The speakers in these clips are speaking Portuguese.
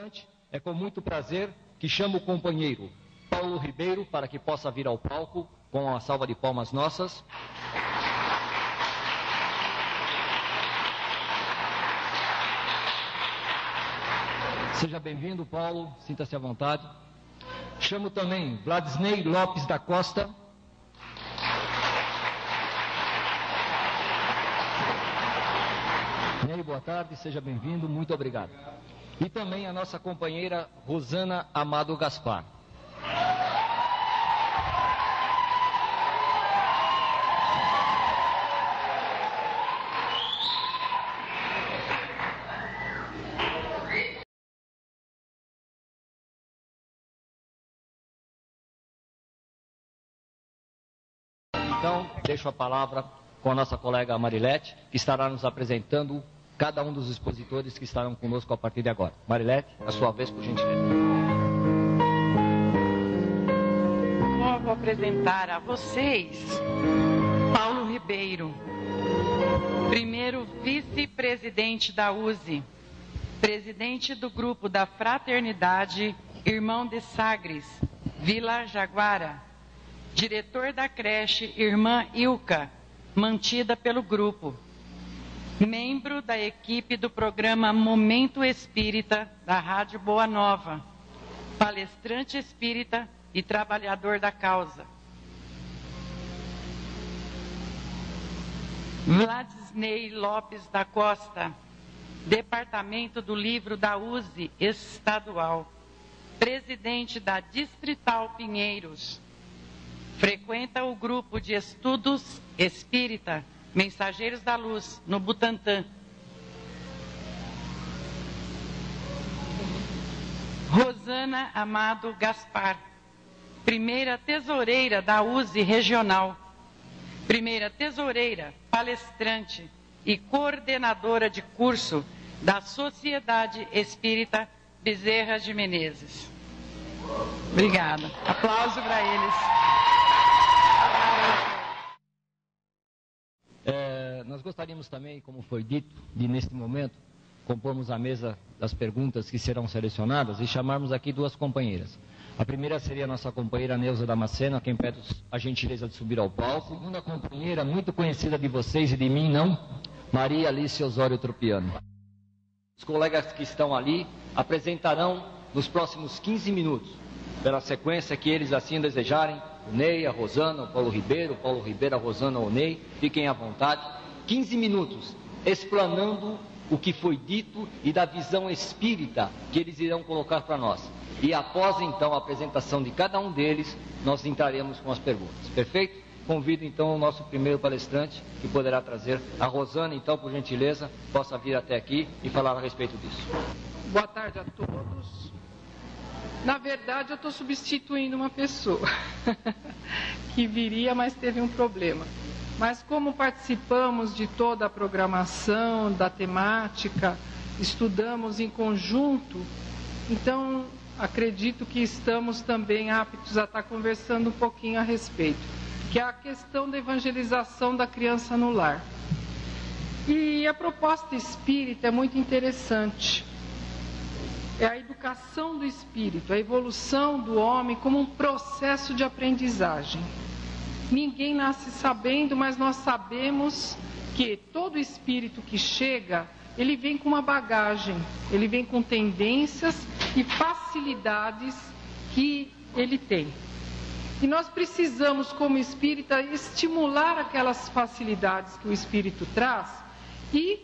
instante, é com muito prazer que chamo o companheiro Paulo Ribeiro para que possa vir ao palco com uma salva de palmas nossas. Seja bem-vindo, Paulo, sinta-se à vontade. Chamo também Vladisney Lopes da Costa. Ney, boa tarde, seja bem-vindo, muito obrigado. E também a nossa companheira Rosana Amado Gaspar. Então, deixo a palavra com a nossa colega Marilete, que estará nos apresentando cada um dos expositores que estarão conosco a partir de agora. Marilete, a sua vez, por gentileza. Bom, eu vou apresentar a vocês Paulo Ribeiro, primeiro vice-presidente da USE, presidente do grupo da Fraternidade Irmão de Sagres, Vila Jaguara, diretor da creche Irmã Ilka, mantida pelo grupo, membro da equipe do programa Momento Espírita da Rádio Boa Nova, palestrante espírita e trabalhador da causa. Vladisney Lopes da Costa, Departamento do Livro da USE Estadual, presidente da Distrital Pinheiros, frequenta o grupo de estudos espírita Mensageiros da Luz, no Butantã. Rosana Amado Gaspar, primeira tesoureira da USE Regional, primeira tesoureira, palestrante e coordenadora de curso da Sociedade Espírita Bezerra de Menezes. Obrigada. Aplauso para eles. Nós gostaríamos também, como foi dito, de neste momento compormos a mesa das perguntas que serão selecionadas e chamarmos aqui duas companheiras. A primeira seria a nossa companheira Neuza Damasceno, a quem peço a gentileza de subir ao palco. A segunda companheira, muito conhecida de vocês e de mim, não? Maria Alice Osório Tropiano. Os colegas que estão ali apresentarão nos próximos 15 minutos, pela sequência que eles assim desejarem, o Ney, a Rosana, o Paulo Ribeiro, a Rosana, o Ney, fiquem à vontade. 15 minutos explanando o que foi dito e da visão espírita que eles irão colocar para nós. E após então a apresentação de cada um deles, nós entraremos com as perguntas. Perfeito? Convido então o nosso primeiro palestrante, que poderá trazer a Rosana, então, por gentileza, possa vir até aqui e falar a respeito disso. Boa tarde a todos. Na verdade, eu estou substituindo uma pessoa que viria, mas teve um problema. Mas como participamos de toda a programação, da temática, estudamos em conjunto, então acredito que estamos também aptos a estar conversando um pouquinho a respeito, que é a questão da evangelização da criança no lar. E a proposta espírita é muito interessante. É a educação do espírito, a evolução do homem como um processo de aprendizagem. Ninguém nasce sabendo, mas nós sabemos que todo espírito que chega, ele vem com uma bagagem, ele vem com tendências e facilidades que ele tem. E nós precisamos, como espírita, estimular aquelas facilidades que o espírito traz e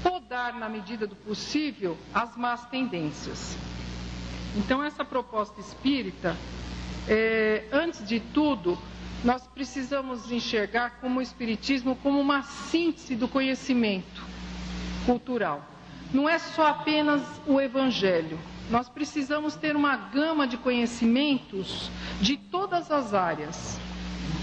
podar, na medida do possível, as más tendências. Então, essa proposta espírita, antes de tudo, nós precisamos enxergar como o espiritismo como uma síntese do conhecimento cultural. Não é só apenas o evangelho. Nós precisamos ter uma gama de conhecimentos de todas as áreas,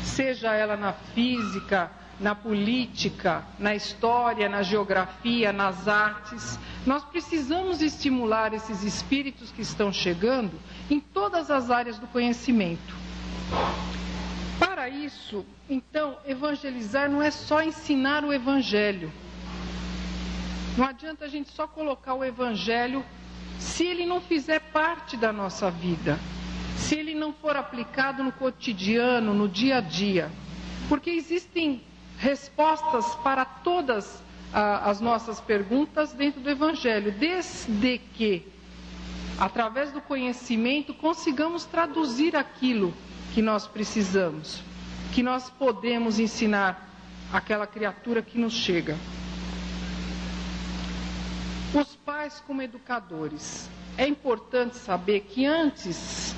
seja ela na física, na política, na história, na geografia, nas artes. Nós precisamos estimular esses espíritos que estão chegando em todas as áreas do conhecimento. Para isso, então, evangelizar não é só ensinar o evangelho. Não adianta a gente só colocar o Evangelho se ele não fizer parte da nossa vida, se ele não for aplicado no cotidiano, no dia a dia. Porque existem respostas para todas as nossas perguntas dentro do Evangelho, desde que, através do conhecimento, consigamos traduzir aquilo que nós precisamos, que nós podemos ensinar àquela criatura que nos chega. Os pais como educadores. É importante saber que antes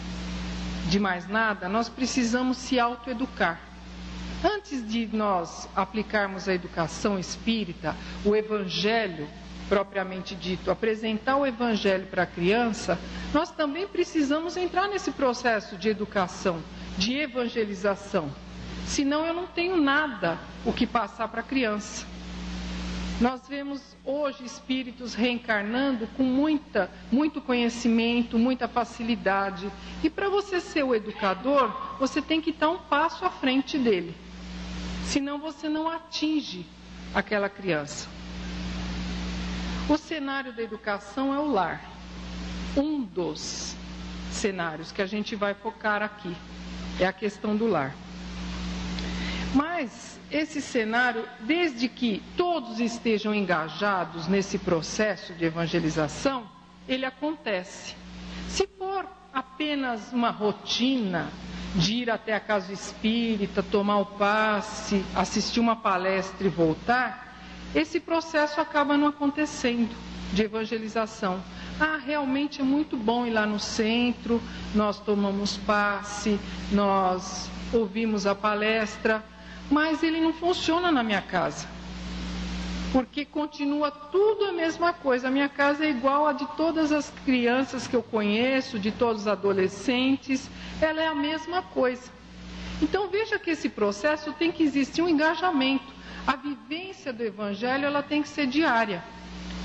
de mais nada, nós precisamos se autoeducar. Antes de nós aplicarmos a educação espírita, o Evangelho propriamente dito, apresentar o Evangelho para a criança, nós também precisamos entrar nesse processo de educação, de evangelização. Senão eu não tenho nada o que passar para a criança. Nós vemos hoje espíritos reencarnando com muito conhecimento, muita facilidade. E para você ser o educador, você tem que estar um passo à frente dele. Senão você não atinge aquela criança. O cenário da educação é o lar. Um dos cenários que a gente vai focar aqui é a questão do lar. Mas esse cenário, desde que todos estejam engajados nesse processo de evangelização, ele acontece. Se for apenas uma rotina de ir até a casa espírita, tomar o passe, assistir uma palestra e voltar, esse processo acaba não acontecendo de evangelização. Realmente é muito bom ir lá no centro, nós tomamos passe, nós ouvimos a palestra, mas ele não funciona na minha casa, porque continua tudo a mesma coisa. A minha casa é igual a de todas as crianças que eu conheço, de todos os adolescentes, ela é a mesma coisa. Então veja que esse processo tem que existir um engajamento. A vivência do Evangelho ela tem que ser diária,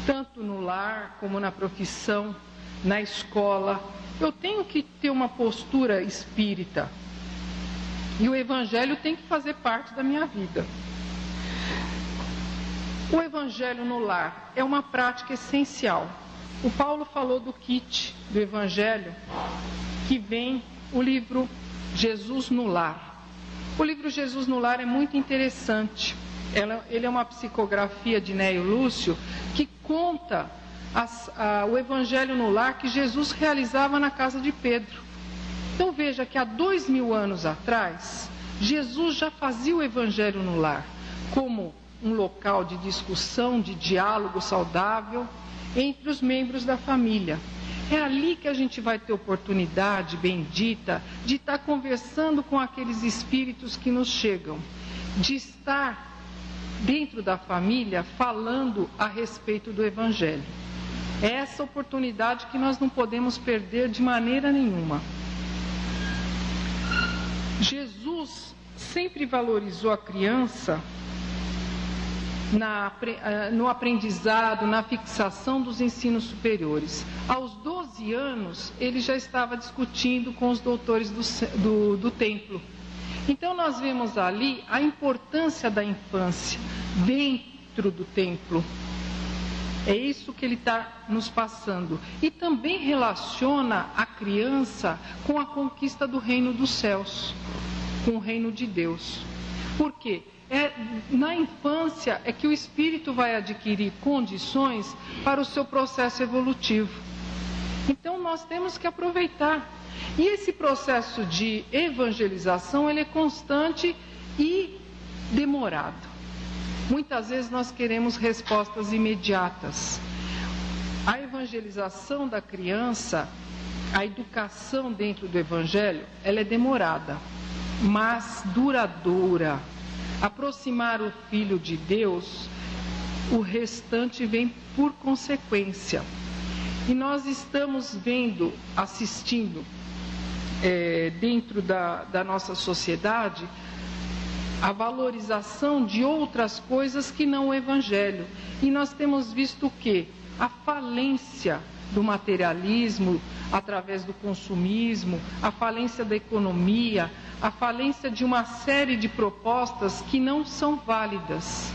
tanto no lar como na profissão, na escola. Eu tenho que ter uma postura espírita. E o Evangelho tem que fazer parte da minha vida. O Evangelho no lar é uma prática essencial. O Paulo falou do kit do Evangelho, que vem o livro Jesus no Lar. O livro Jesus no Lar é muito interessante. Ele é uma psicografia de Néio Lúcio que conta o Evangelho no lar que Jesus realizava na casa de Pedro. Então veja que há 2000 anos atrás, Jesus já fazia o Evangelho no lar, como um local de discussão, de diálogo saudável entre os membros da família. É ali que a gente vai ter oportunidade bendita de estar conversando com aqueles espíritos que nos chegam, de estar dentro da família falando a respeito do Evangelho. É essa oportunidade que nós não podemos perder de maneira nenhuma. Jesus sempre valorizou a criança no aprendizado, na fixação dos ensinos superiores. Aos 12 anos, ele já estava discutindo com os doutores do templo. Então nós vemos ali a importância da infância dentro do templo. É isso que ele está nos passando. E também relaciona a criança com a conquista do reino dos céus, com o reino de Deus. Por quê? Na infância é que o espírito vai adquirir condições para o seu processo evolutivo. Então nós temos que aproveitar. E esse processo de evangelização, ele é constante e demorado. Muitas vezes nós queremos respostas imediatas. A evangelização da criança, a educação dentro do Evangelho, ela é demorada, mas duradoura. Aproximar o Filho de Deus, o restante vem por consequência. E nós estamos vendo, assistindo, dentro da nossa sociedade, a valorização de outras coisas que não o Evangelho. E nós temos visto o quê? A falência do materialismo através do consumismo, a falência da economia, a falência de uma série de propostas que não são válidas,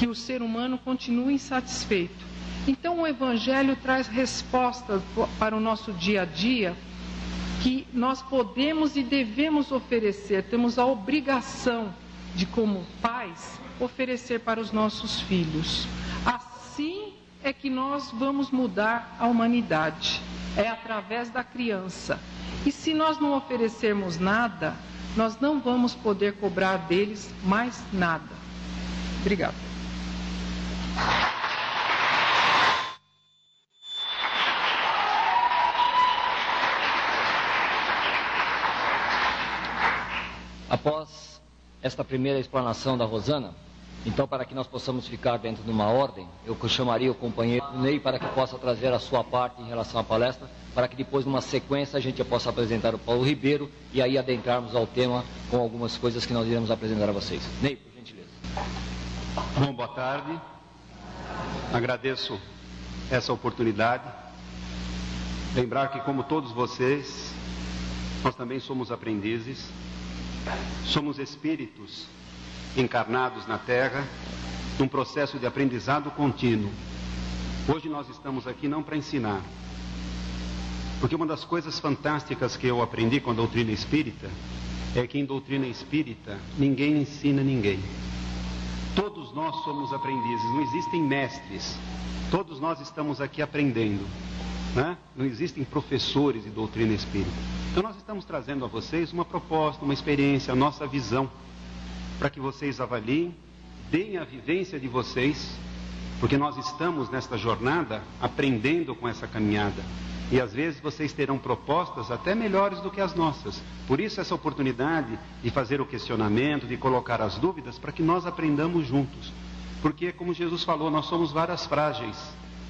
que o ser humano continua insatisfeito. Então o Evangelho traz respostas para o nosso dia a dia que nós podemos e devemos oferecer, temos a obrigação de, como pais, oferecer para os nossos filhos. Assim é que nós vamos mudar a humanidade, é através da criança. E se nós não oferecermos nada, nós não vamos poder cobrar deles mais nada. Obrigada. Após esta primeira explanação da Rosana, então, para que nós possamos ficar dentro de uma ordem, eu chamaria o companheiro Ney para que possa trazer a sua parte em relação à palestra, para que depois, numa sequência, a gente possa apresentar o Paulo Ribeiro e aí adentrarmos ao tema com algumas coisas que nós iremos apresentar a vocês. Ney, por gentileza. Bom, boa tarde. Agradeço essa oportunidade. Lembrar que, como todos vocês, nós também somos aprendizes, somos espíritos encarnados na Terra, num processo de aprendizado contínuo. Hoje nós estamos aqui não para ensinar, porque uma das coisas fantásticas que eu aprendi com a doutrina espírita é que em doutrina espírita ninguém ensina ninguém. Todos nós somos aprendizes, não existem mestres, todos nós estamos aqui aprendendo, né? Não existem professores de doutrina espírita. Então nós estamos trazendo a vocês uma proposta, uma experiência, a nossa visão, para que vocês avaliem, deem a vivência de vocês, porque nós estamos nesta jornada aprendendo com essa caminhada. E às vezes vocês terão propostas até melhores do que as nossas. Por isso essa oportunidade de fazer o questionamento, de colocar as dúvidas, para que nós aprendamos juntos. Porque, como Jesus falou, nós somos varas frágeis.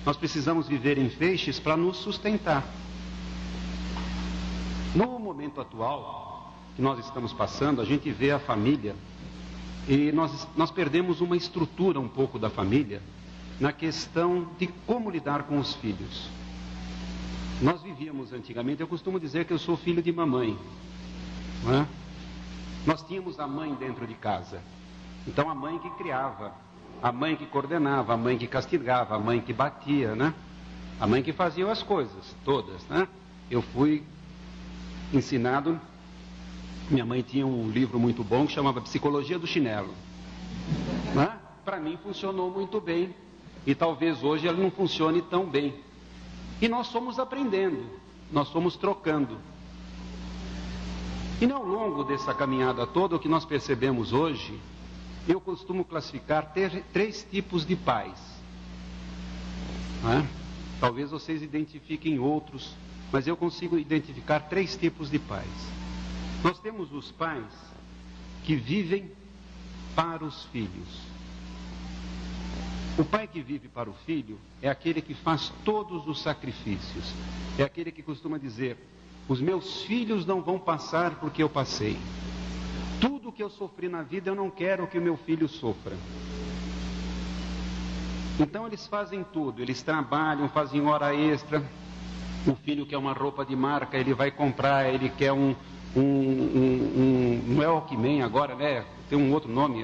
Nós precisamos viver em feixes para nos sustentar. No momento atual que nós estamos passando, a gente vê a família e nós perdemos uma estrutura um pouco da família na questão de como lidar com os filhos. Nós vivíamos antigamente, eu costumo dizer que eu sou filho de mamãe, não é? Nós tínhamos a mãe dentro de casa, então a mãe que criava, a mãe que coordenava, a mãe que castigava, a mãe que batia, né? A mãe que fazia as coisas todas, né? Eu fui ensinado, minha mãe tinha um livro muito bom que chamava Psicologia do Chinelo, né? Para mim funcionou muito bem e talvez hoje ele não funcione tão bem. E nós fomos aprendendo, nós fomos trocando. E ao longo dessa caminhada toda, o que nós percebemos hoje, eu costumo classificar três tipos de pais, né? Talvez vocês identifiquem outros, mas eu consigo identificar três tipos de pais. Nós temos os pais que vivem para os filhos. O pai que vive para o filho é aquele que faz todos os sacrifícios. É aquele que costuma dizer: os meus filhos não vão passar porque eu passei. Tudo que eu sofri na vida eu não quero que o meu filho sofra. Então eles fazem tudo, eles trabalham, fazem hora extra. O filho quer uma roupa de marca, ele vai comprar, ele quer não é Walkman agora, né? Tem um outro nome,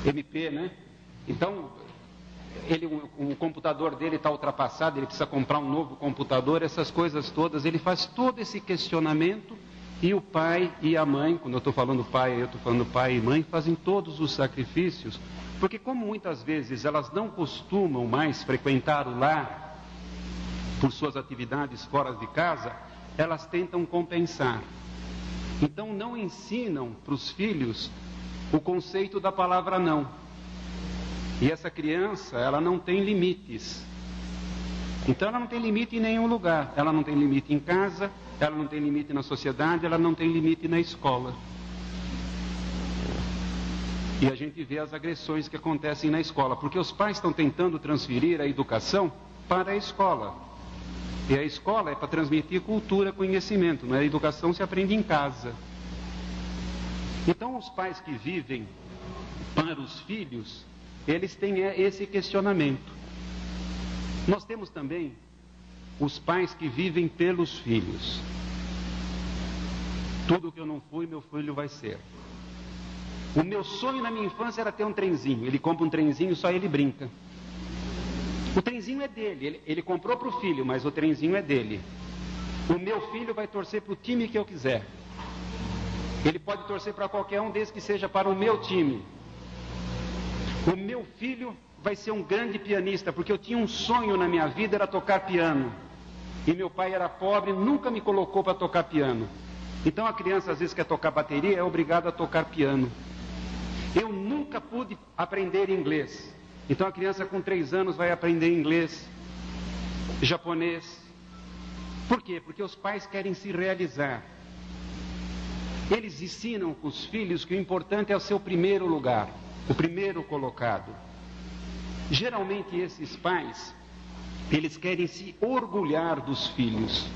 MP, né? Então, o computador dele está ultrapassado, ele precisa comprar um novo computador, essas coisas todas, ele faz todo esse questionamento, e o pai e a mãe, quando eu estou falando pai, eu estou falando pai e mãe, fazem todos os sacrifícios, porque como muitas vezes elas não costumam mais frequentar o lar, por suas atividades fora de casa, elas tentam compensar. Então não ensinam para os filhos o conceito da palavra não. E essa criança, ela não tem limites. Então ela não tem limite em nenhum lugar. Ela não tem limite em casa, ela não tem limite na sociedade, ela não tem limite na escola. E a gente vê as agressões que acontecem na escola, porque os pais estão tentando transferir a educação para a escola. E a escola é para transmitir cultura, conhecimento, não é? A educação se aprende em casa. Então os pais que vivem para os filhos, eles têm esse questionamento. Nós temos também os pais que vivem pelos filhos. Tudo que eu não fui, meu filho vai ser. O meu sonho na minha infância era ter um trenzinho. Ele compra um trenzinho, só ele brinca. O trenzinho é dele, ele comprou para o filho, mas o trenzinho é dele. O meu filho vai torcer para o time que eu quiser. Ele pode torcer para qualquer um desde que seja para o meu time. O meu filho vai ser um grande pianista, porque eu tinha um sonho na minha vida, era tocar piano. E meu pai era pobre, nunca me colocou para tocar piano. Então a criança às vezes quer tocar bateria, é obrigada a tocar piano. Eu nunca pude aprender inglês. Então a criança com 3 anos vai aprender inglês, japonês. Por quê? Porque os pais querem se realizar. Eles ensinam com os filhos que o importante é o seu primeiro lugar, o primeiro colocado. Geralmente esses pais, eles querem se orgulhar dos filhos.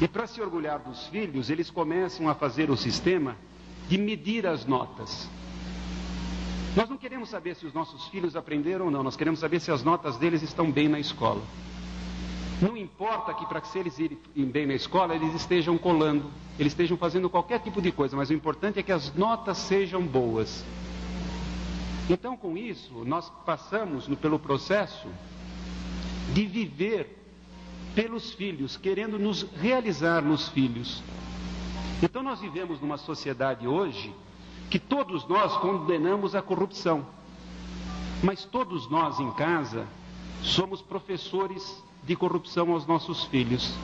E para se orgulhar dos filhos, eles começam a fazer o sistema de medir as notas. Nós não queremos saber se os nossos filhos aprenderam ou não, nós queremos saber se as notas deles estão bem na escola. Não importa que para que se eles irem bem na escola, eles estejam colando, eles estejam fazendo qualquer tipo de coisa, mas o importante é que as notas sejam boas. Então, com isso, nós passamos pelo processo de viver pelos filhos, querendo nos realizar nos filhos. Então, nós vivemos numa sociedade hoje que todos nós condenamos a corrupção, mas todos nós em casa somos professores de corrupção aos nossos filhos.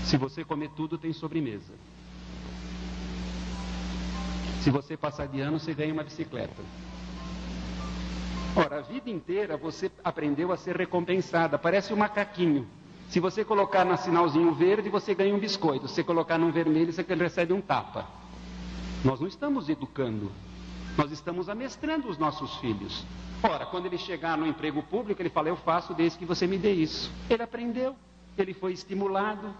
Se você comer tudo, tem sobremesa. Se você passar de ano, você ganha uma bicicleta. Ora, a vida inteira você aprendeu a ser recompensada, parece um macaquinho. Se você colocar no sinalzinho verde, você ganha um biscoito. Se você colocar no vermelho, você recebe um tapa. Nós não estamos educando, nós estamos amestrando os nossos filhos. Ora, quando ele chegar no emprego público, ele fala, eu faço desde que você me dê isso. Ele aprendeu, ele foi estimulado.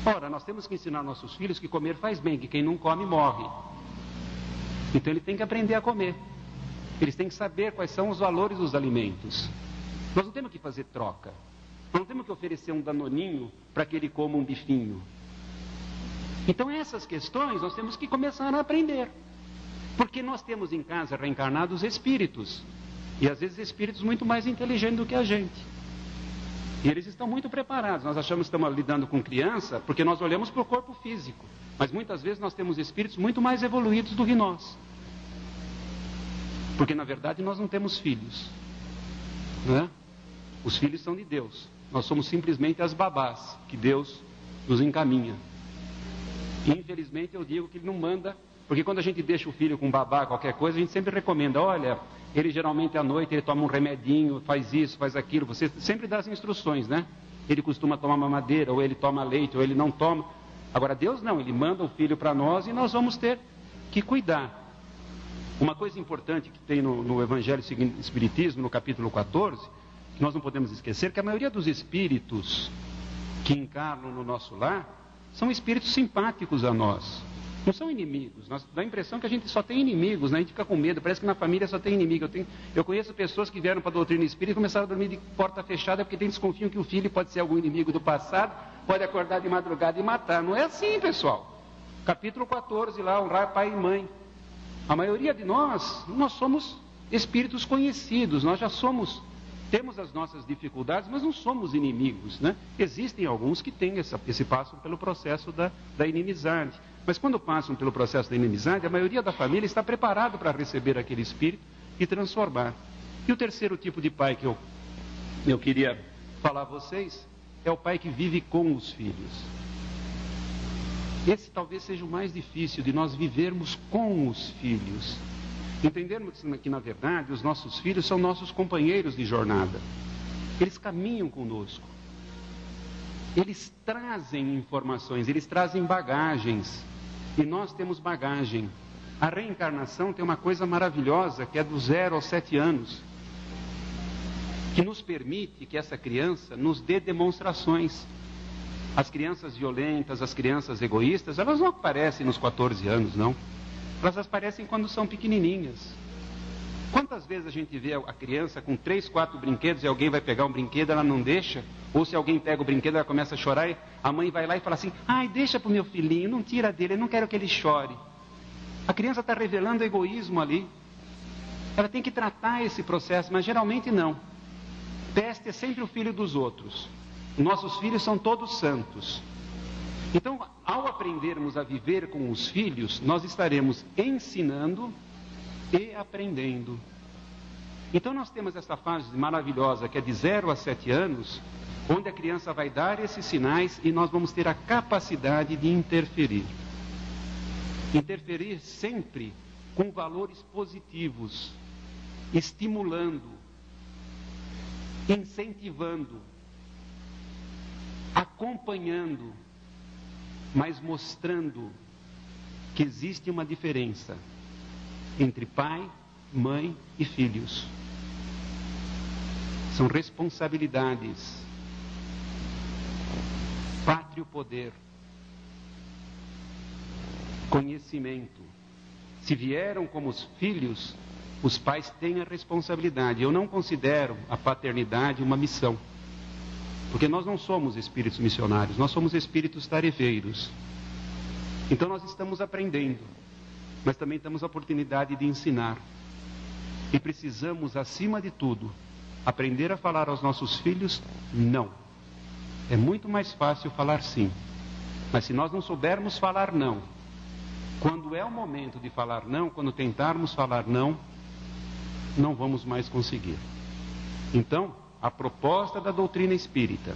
Ora, nós temos que ensinar nossos filhos que comer faz bem, que quem não come morre. Então ele tem que aprender a comer. Eles têm que saber quais são os valores dos alimentos. Nós não temos que fazer troca. Nós não temos que oferecer um danoninho para que ele coma um bifinho. Então essas questões nós temos que começar a aprender. Porque nós temos em casa reencarnados espíritos. E às vezes espíritos muito mais inteligentes do que a gente. E eles estão muito preparados. Nós achamos que estamos lidando com criança porque nós olhamos para o corpo físico. Mas muitas vezes nós temos espíritos muito mais evoluídos do que nós. Porque na verdade nós não temos filhos. Não é? Os filhos são de Deus. Nós somos simplesmente as babás que Deus nos encaminha. E infelizmente eu digo que ele não manda, porque quando a gente deixa o filho com babá, qualquer coisa, a gente sempre recomenda, olha, ele geralmente à noite ele toma um remedinho, faz isso, faz aquilo, você sempre dá as instruções, né? Ele costuma tomar mamadeira, ou ele toma leite, ou ele não toma. Agora Deus não, ele manda o filho para nós e nós vamos ter que cuidar. Uma coisa importante que tem no Evangelho segundo o Espiritismo, no capítulo 14, que nós não podemos esquecer, que a maioria dos espíritos que encarnam no nosso lar, são espíritos simpáticos a nós, não são inimigos. Nós dá a impressão que a gente só tem inimigos, né? A gente fica com medo, parece que na família só tem inimigo. Eu conheço pessoas que vieram para a doutrina espírita e começaram a dormir de porta fechada porque desconfiam que o filho pode ser algum inimigo do passado, pode acordar de madrugada e matar. Não é assim, pessoal. Capítulo 14 lá, honrar pai e mãe. A maioria de nós somos espíritos conhecidos, nós já temos as nossas dificuldades, mas não somos inimigos, né? Existem alguns que têm passam pelo processo da inimizade. Mas quando passam pelo processo da inimizade, a maioria da família está preparado para receber aquele espírito e transformar. E o terceiro tipo de pai que eu queria falar a vocês é o pai que vive com os filhos. Esse talvez seja o mais difícil de nós vivermos com os filhos. Entendermos que, na verdade, os nossos filhos são nossos companheiros de jornada. Eles caminham conosco. Eles trazem informações, eles trazem bagagens. E nós temos bagagem. A reencarnação tem uma coisa maravilhosa, que é do 0 aos 7 anos, que nos permite que essa criança nos dê demonstrações. As crianças violentas, as crianças egoístas, elas não aparecem nos 14 anos, não. Elas aparecem quando são pequenininhas. Quantas vezes a gente vê a criança com 3, 4 brinquedos e alguém vai pegar um brinquedo, ela não deixa? Ou se alguém pega o brinquedo, ela começa a chorar e a mãe vai lá e fala assim: ai, deixa pro meu filhinho, não tira dele, eu não quero que ele chore. A criança está revelando egoísmo ali. Ela tem que tratar esse processo, mas geralmente não. Peste é sempre o filho dos outros. Nossos filhos são todos santos. Então, ao aprendermos a viver com os filhos, nós estaremos ensinando e aprendendo. Então nós temos essa fase maravilhosa que é de 0 a 7 anos, onde a criança vai dar esses sinais e nós vamos ter a capacidade de interferir. Interferir sempre com valores positivos, estimulando, incentivando, acompanhando, mas mostrando que existe uma diferença entre pai, mãe e filhos. São responsabilidades. Pátrio poder. Conhecimento. Se vieram como os filhos, os pais têm a responsabilidade. Eu não considero a paternidade uma missão. Porque nós não somos espíritos missionários, nós somos espíritos tarefeiros. Então nós estamos aprendendo, mas também temos a oportunidade de ensinar. E precisamos, acima de tudo, aprender a falar aos nossos filhos não. É muito mais fácil falar sim. Mas se nós não soubermos falar não, quando é o momento de falar não, quando tentarmos falar não, não vamos mais conseguir. Então, a proposta da doutrina espírita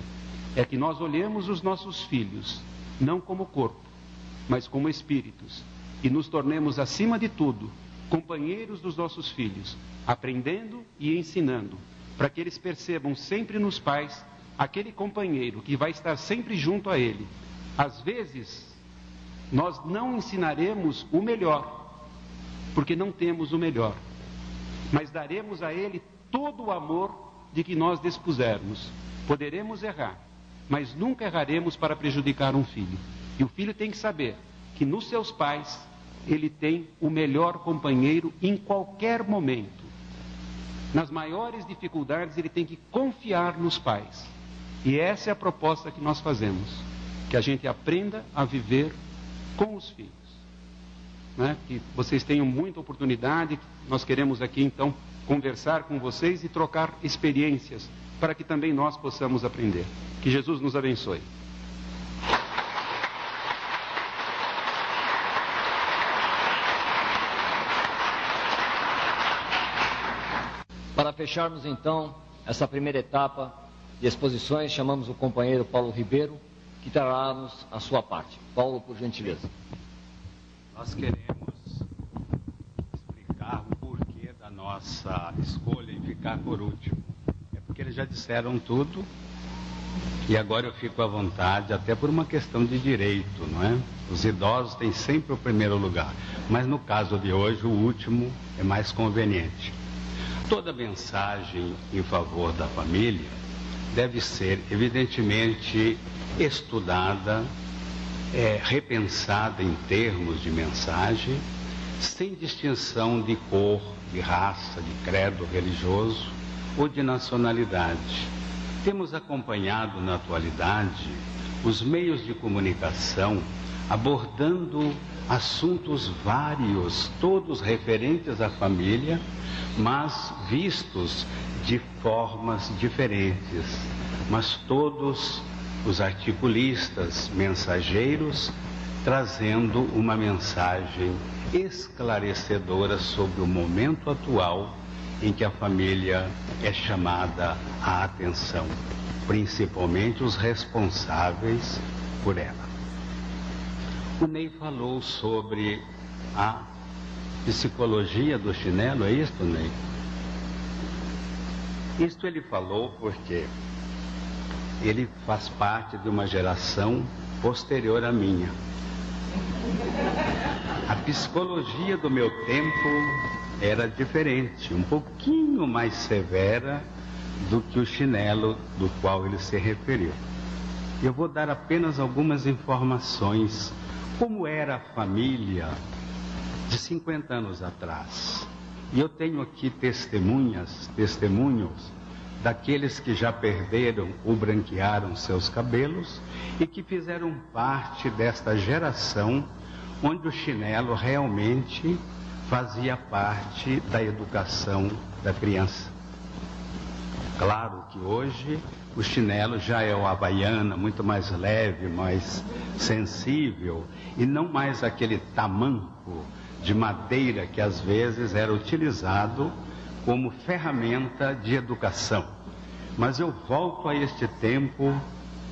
é que nós olhemos os nossos filhos, não como corpo, mas como espíritos, e nos tornemos, acima de tudo, companheiros dos nossos filhos, aprendendo e ensinando, para que eles percebam sempre nos pais aquele companheiro que vai estar sempre junto a ele. Às vezes, nós não ensinaremos o melhor, porque não temos o melhor, mas daremos a ele todo o amor de que nós dispusermos. Poderemos errar, mas nunca erraremos para prejudicar um filho. E o filho tem que saber que nos seus pais ele tem o melhor companheiro em qualquer momento. Nas maiores dificuldades ele tem que confiar nos pais. E essa é a proposta que nós fazemos, que a gente aprenda a viver com os filhos, né? Que vocês tenham muita oportunidade. Nós queremos aqui então conversar com vocês e trocar experiências, para que também nós possamos aprender. Que Jesus nos abençoe. Para fecharmos então essa primeira etapa de exposições, chamamos o companheiro Paulo Ribeiro, que trará-nos a sua parte. Paulo, por gentileza. Nós queremos explicar o porquê da nossa escolha em ficar por último. É porque eles já disseram tudo e agora eu fico à vontade, até por uma questão de direito, não é? Os idosos têm sempre o primeiro lugar, mas no caso de hoje o último é mais conveniente. Toda mensagem em favor da família deve ser evidentemente estudada, repensada em termos de mensagem, sem distinção de cor, de raça, de credo religioso ou de nacionalidade. Temos acompanhado na atualidade os meios de comunicação abordando assuntos vários, todos referentes à família, mas vistos de formas diferentes, mas todos os articulistas, mensageiros, trazendo uma mensagem esclarecedora sobre o momento atual em que a família é chamada à atenção, principalmente os responsáveis por ela. O Ney falou sobre a psicologia do chinelo, é isto, Ney? Isto ele falou porque ele faz parte de uma geração posterior à minha. A psicologia do meu tempo era diferente, um pouquinho mais severa do que o chinelo do qual ele se referiu. Eu vou dar apenas algumas informações. Como era a família de 50 anos atrás E eu tenho aqui testemunhos daqueles que já perderam ou branquearam seus cabelos e que fizeram parte desta geração onde o chinelo realmente fazia parte da educação da criança. Claro que hoje o chinelo já é o Havaiana, muito mais leve, mais sensível, e não mais aquele tamanco de madeira que às vezes era utilizado como ferramenta de educação. Mas eu volto a este tempo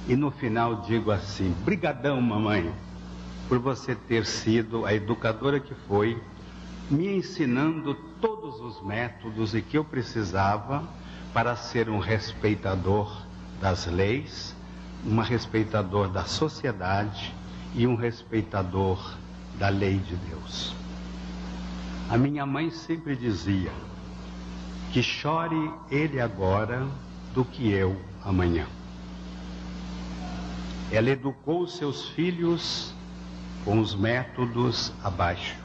e no final digo assim: brigadão, mamãe, por você ter sido a educadora que foi, me ensinando todos os métodos e que eu precisava para ser um respeitador das leis, um respeitador da sociedade e um respeitador da lei de Deus. A minha mãe sempre dizia que chore ele agora do que eu amanhã. Ela educou seus filhos com os métodos abaixo.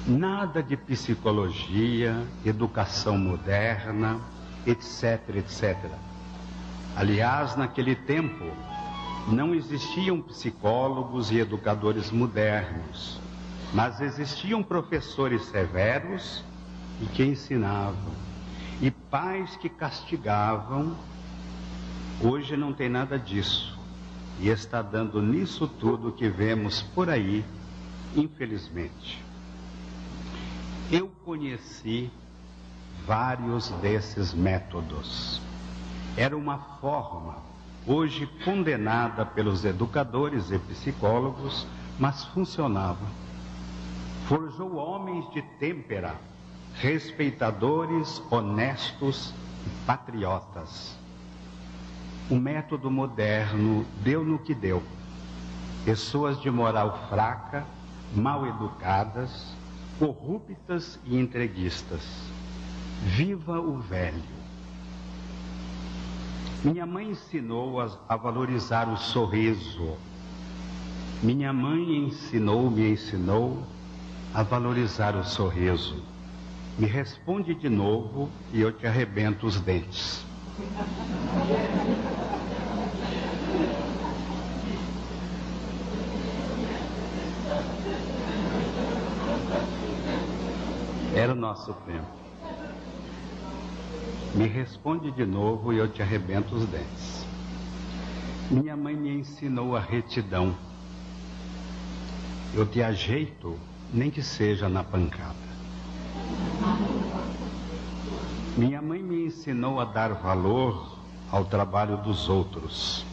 Nada de psicologia, educação moderna, etc, etc. Aliás, naquele tempo, não existiam psicólogos e educadores modernos, mas existiam professores severos e que ensinavam, e pais que castigavam. Hoje não tem nada disso, e está dando nisso tudo que vemos por aí, infelizmente. Eu conheci vários desses métodos. Era uma forma, hoje condenada pelos educadores e psicólogos, mas funcionava. Forjou homens de têmpera, respeitadores, honestos e patriotas. O método moderno deu no que deu. Pessoas de moral fraca, mal educadas, corruptas e entreguistas. Viva o velho! Minha mãe ensinou a valorizar o sorriso. Minha mãe me ensinou a valorizar o sorriso. Me responde de novo e eu te arrebento os dentes. Era o nosso tempo. Me responde de novo e eu te arrebento os dentes. Minha mãe me ensinou a retidão. Eu te ajeito, nem que seja na pancada. Minha mãe me ensinou a dar valor ao trabalho dos outros.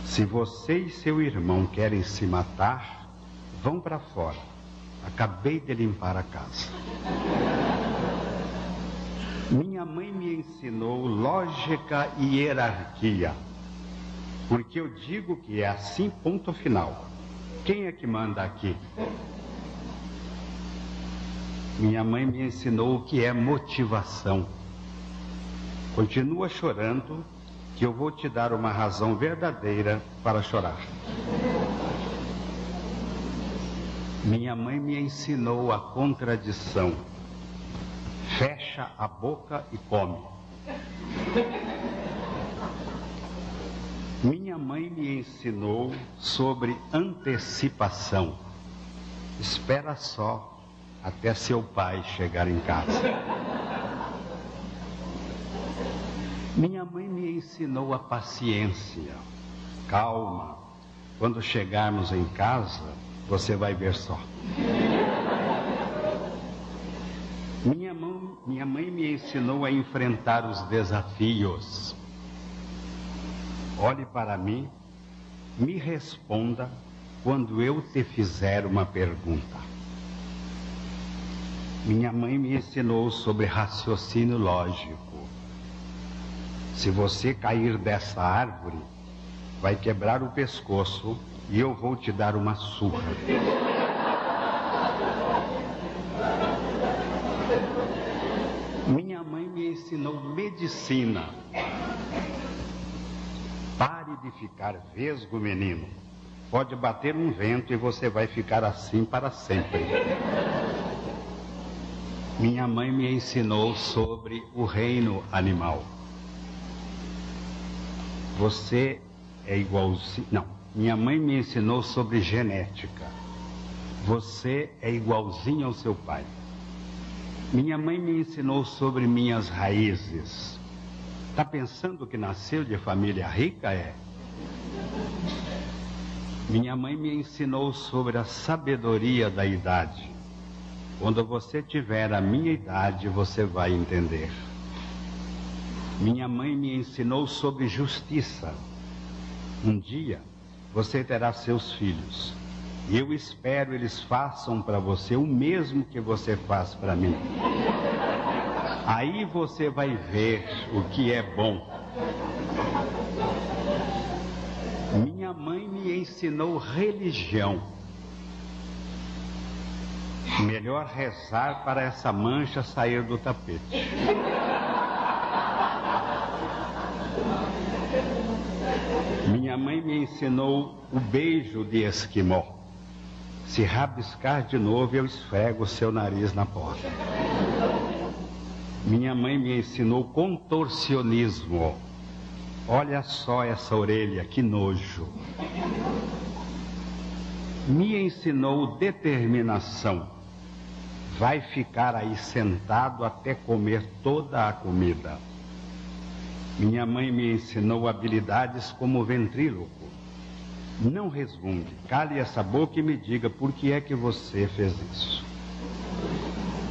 Se você e seu irmão querem se matar, vão para fora. Acabei de limpar a casa. Minha mãe me ensinou lógica e hierarquia. Porque eu digo que é assim, ponto final. Quem é que manda aqui? Minha mãe me ensinou o que é motivação. Continua chorando, que eu vou te dar uma razão verdadeira para chorar. Minha mãe me ensinou a contradição. Fecha a boca e come. Minha mãe me ensinou sobre antecipação. Espera só até seu pai chegar em casa. Minha mãe me ensinou a paciência. Calma, quando chegarmos em casa, você vai ver só. Minha mãe me ensinou a enfrentar os desafios. Olhe para mim, me responda quando eu te fizer uma pergunta. Minha mãe me ensinou sobre raciocínio lógico. Se você cair dessa árvore, vai quebrar o pescoço e eu vou te dar uma surra. Minha mãe me ensinou medicina. Pare de ficar vesgo, menino. Pode bater um vento e você vai ficar assim para sempre. Minha mãe me ensinou sobre o reino animal. Você é igualzinho... Não, minha mãe me ensinou sobre genética. Você é igualzinho ao seu pai. Minha mãe me ensinou sobre minhas raízes. Está pensando que nasceu de família rica? É. Minha mãe me ensinou sobre a sabedoria da idade. Quando você tiver a minha idade, você vai entender. Minha mãe me ensinou sobre justiça. Um dia, você terá seus filhos. E eu espero eles façam para você o mesmo que você faz para mim. Aí você vai ver o que é bom. Minha mãe me ensinou religião. Melhor rezar para essa mancha sair do tapete. Minha mãe me ensinou o beijo de esquimó. Se rabiscar de novo, eu esfrego o seu nariz na porta. Minha mãe me ensinou contorcionismo. Olha só essa orelha, que nojo. Me ensinou determinação. Vai ficar aí sentado até comer toda a comida. Minha mãe me ensinou habilidades como ventríloco. Não resmungue, cale essa boca e me diga por que é que você fez isso.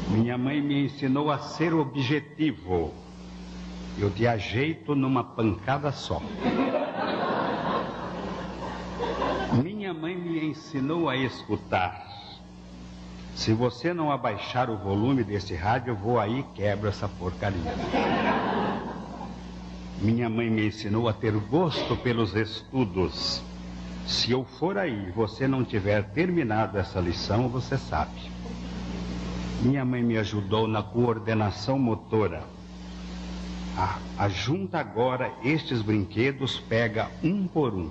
Minha mãe me ensinou a ser objetivo. Eu te ajeito numa pancada só. Minha mãe me ensinou a escutar. Se você não abaixar o volume desse rádio, eu vou aí e quebro essa porcaria. Minha mãe me ensinou a ter gosto pelos estudos. Se eu for aí e você não tiver terminado essa lição, você sabe. Minha mãe me ajudou na coordenação motora. Ajunta agora estes brinquedos, pega um por um.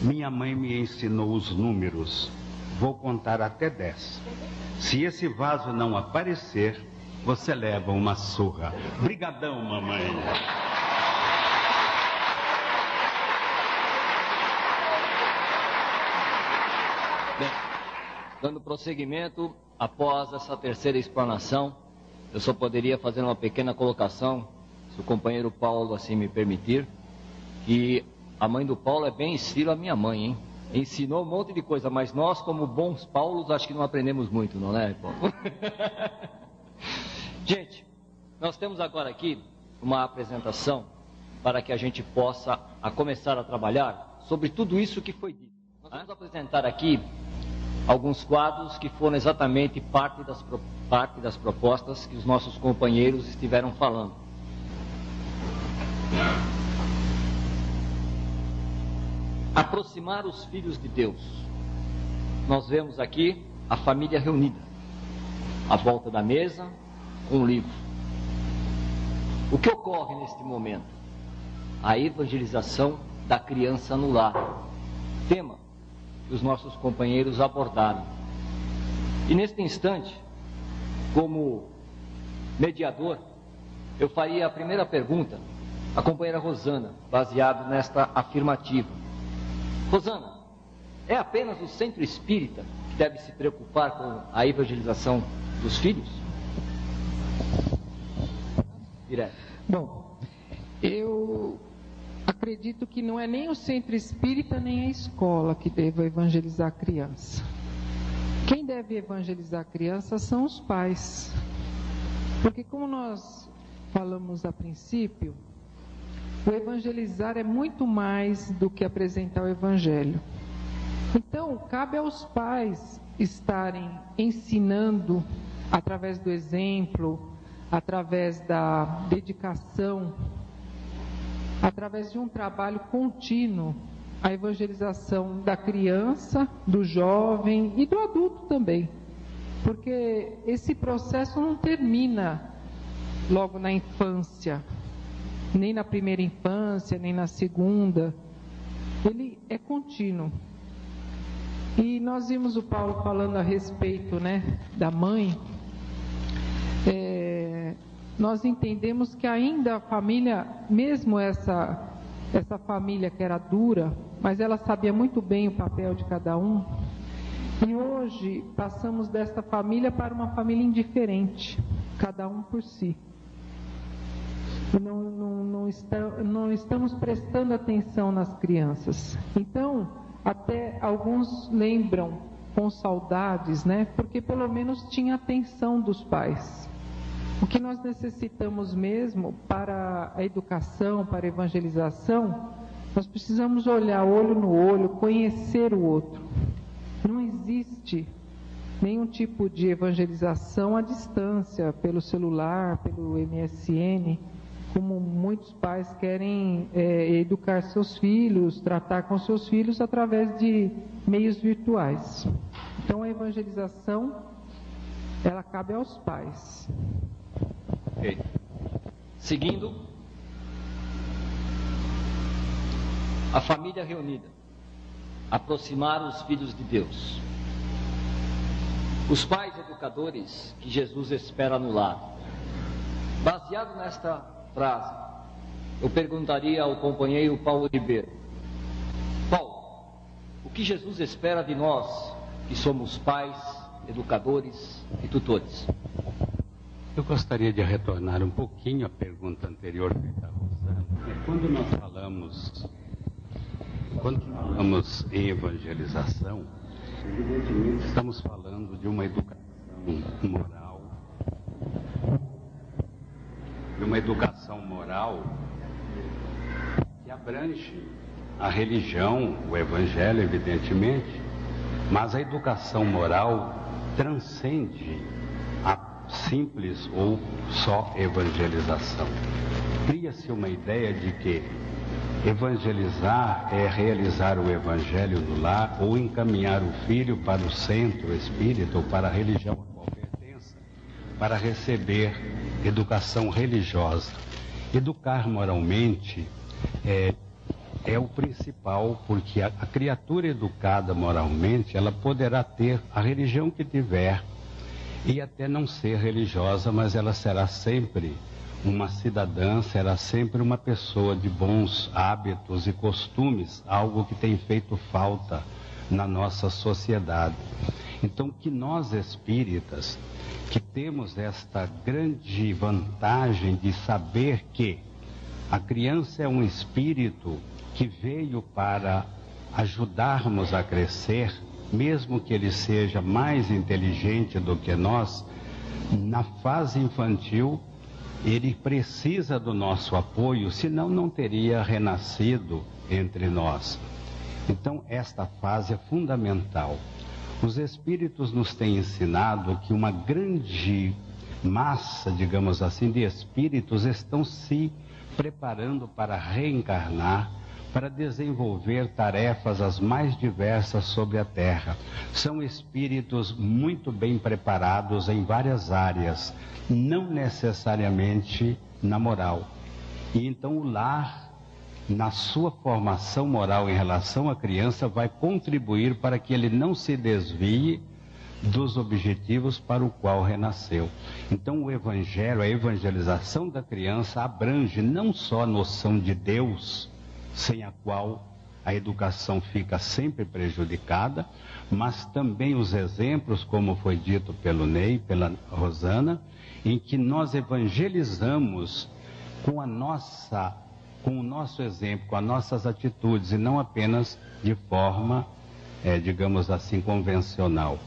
Minha mãe me ensinou os números. Vou contar até 10. Se esse vaso não aparecer, você leva uma surra. Brigadão, mamãe. Bem, dando prosseguimento, após essa terceira explanação, eu só poderia fazer uma pequena colocação, se o companheiro Paulo assim me permitir, que a mãe do Paulo é bem estilo a minha mãe, hein? Ensinou um monte de coisa, mas nós, como bons Paulos, acho que não aprendemos muito, não é, Paulo? Gente, nós temos agora aqui uma apresentação para que a gente possa começar a trabalhar sobre tudo isso que foi dito. Nós vamos apresentar aqui alguns quadros que foram exatamente parte das propostas que os nossos companheiros estiveram falando. Aproximar os filhos de Deus. Nós vemos aqui a família reunida, à volta da mesa, com um livro. O que ocorre neste momento? A evangelização da criança no lar. Tema que os nossos companheiros abordaram. E neste instante, como mediador, eu faria a primeira pergunta à companheira Rosana, baseado nesta afirmativa. Rosana, é apenas o centro espírita que deve se preocupar com a evangelização dos filhos? Direto. Bom, eu acredito que não é nem o centro espírita nem a escola que deve evangelizar a criança. Quem deve evangelizar a criança são os pais. Porque como nós falamos a princípio, o evangelizar é muito mais do que apresentar o evangelho. Então, cabe aos pais estarem ensinando através do exemplo, através da dedicação, através de um trabalho contínuo, a evangelização da criança, do jovem e do adulto também. Porque esse processo não termina logo na infância, nem na primeira infância, nem na segunda. Ele é contínuo. E nós vimos o Paulo falando a respeito, da mãe. nós entendemos que ainda a família, mesmo essa família que era dura, mas ela sabia muito bem o papel de cada um, e hoje passamos desta família para uma família indiferente, cada um por si. Não estamos prestando atenção nas crianças. Então, até alguns lembram com saudades, né? Porque pelo menos tinha atenção dos pais. O que nós necessitamos mesmo para a educação, para a evangelização, nós precisamos olhar olho no olho, conhecer o outro. Não existe nenhum tipo de evangelização à distância, pelo celular, pelo MSN, como muitos pais querem educar seus filhos, tratar com seus filhos através de meios virtuais. Então a evangelização, ela cabe aos pais. Ok. Seguindo, a família reunida, aproximar os filhos de Deus. Os pais educadores que Jesus espera no lar. Baseado nesta frase, eu perguntaria ao companheiro Paulo Ribeiro: Paulo, o que Jesus espera de nós, que somos pais, educadores e tutores? Eu gostaria de retornar um pouquinho à pergunta anterior feita a Rosana. Quando nós falamos em evangelização, evidentemente estamos falando de uma educação moral, que abrange a religião, o evangelho, evidentemente, mas a educação moral transcende a simples ou só evangelização. Cria-se uma ideia de que evangelizar é realizar o evangelho no lar ou encaminhar o filho para o centro espírita ou para a religião a qual pertença, para receber educação religiosa. Educar moralmente é o principal, porque a criatura educada moralmente, ela poderá ter a religião que tiver e até não ser religiosa, mas ela será sempre uma cidadã, será sempre uma pessoa de bons hábitos e costumes, algo que tem feito falta na nossa sociedade. Então, que nós espíritas, que temos esta grande vantagem de saber que a criança é um espírito que veio para ajudarmos a crescer, mesmo que ele seja mais inteligente do que nós, na fase infantil, ele precisa do nosso apoio, senão não teria renascido entre nós. Então, esta fase é fundamental. Os espíritos nos têm ensinado que uma grande massa, digamos assim, de espíritos estão se preparando para reencarnar, para desenvolver tarefas as mais diversas sobre a Terra. São espíritos muito bem preparados em várias áreas, não necessariamente na moral. E então o lar, na sua formação moral em relação à criança, vai contribuir para que ele não se desvie dos objetivos para o qual renasceu. Então o evangelho, a evangelização da criança abrange não só a noção de Deus, sem a qual a educação fica sempre prejudicada, mas também os exemplos, como foi dito pelo Ney, pela Rosana, em que nós evangelizamos com o nosso exemplo, com as nossas atitudes, e não apenas de forma, digamos assim, convencional.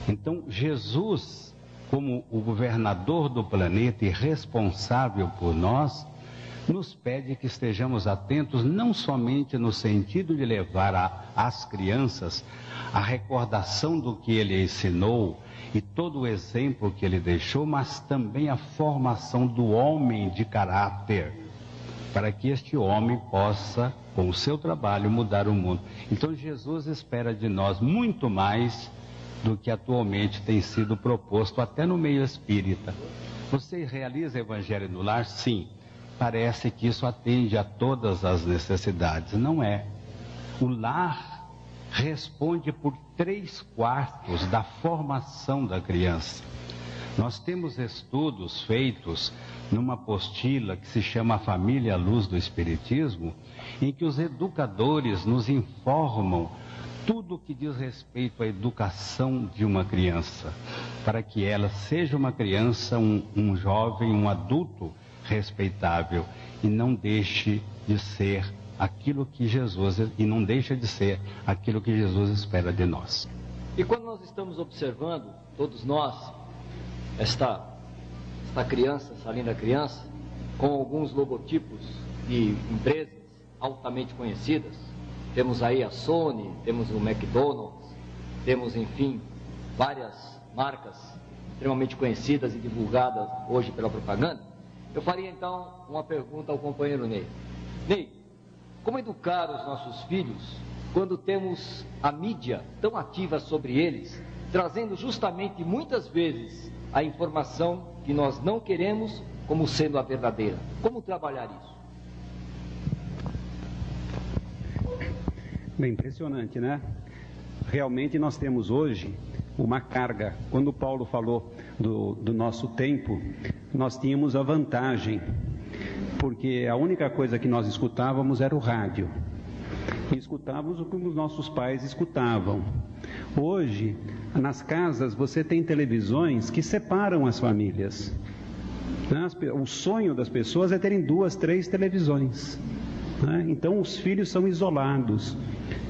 Então, Jesus, como o governador do planeta e responsável por nós, nos pede que estejamos atentos não somente no sentido de levar às crianças a recordação do que ele ensinou e todo o exemplo que ele deixou, mas também a formação do homem de caráter, para que este homem possa, com o seu trabalho, mudar o mundo. Então Jesus espera de nós muito mais do que atualmente tem sido proposto até no meio espírita. Você realiza evangelho no lar? Sim. Parece que isso atende a todas as necessidades. Não é. O lar responde por 3/4 da formação da criança. Nós temos estudos feitos numa apostila que se chama A Família à Luz do Espiritismo, em que os educadores nos informam tudo o que diz respeito à educação de uma criança, para que ela seja uma criança, um jovem, um adulto respeitável e não deixe de ser aquilo que Jesus espera de nós. E quando nós estamos observando, todos nós, esta criança, essa linda criança, com alguns logotipos de empresas altamente conhecidas, temos aí a Sony, temos o McDonald's, temos, enfim, várias marcas extremamente conhecidas e divulgadas hoje pela propaganda. Eu faria então uma pergunta ao companheiro Ney. Ney, como educar os nossos filhos quando temos a mídia tão ativa sobre eles, trazendo justamente muitas vezes a informação que nós não queremos como sendo a verdadeira? Como trabalhar isso? Bem, impressionante, né? Realmente nós temos hoje uma carga. Quando o Paulo falou do nosso tempo, nós tínhamos a vantagem, porque a única coisa que nós escutávamos era o rádio. E escutávamos o que os nossos pais escutavam. Hoje, nas casas, você tem televisões que separam as famílias. O sonho das pessoas é terem 2, 3 televisões. Então, os filhos são isolados.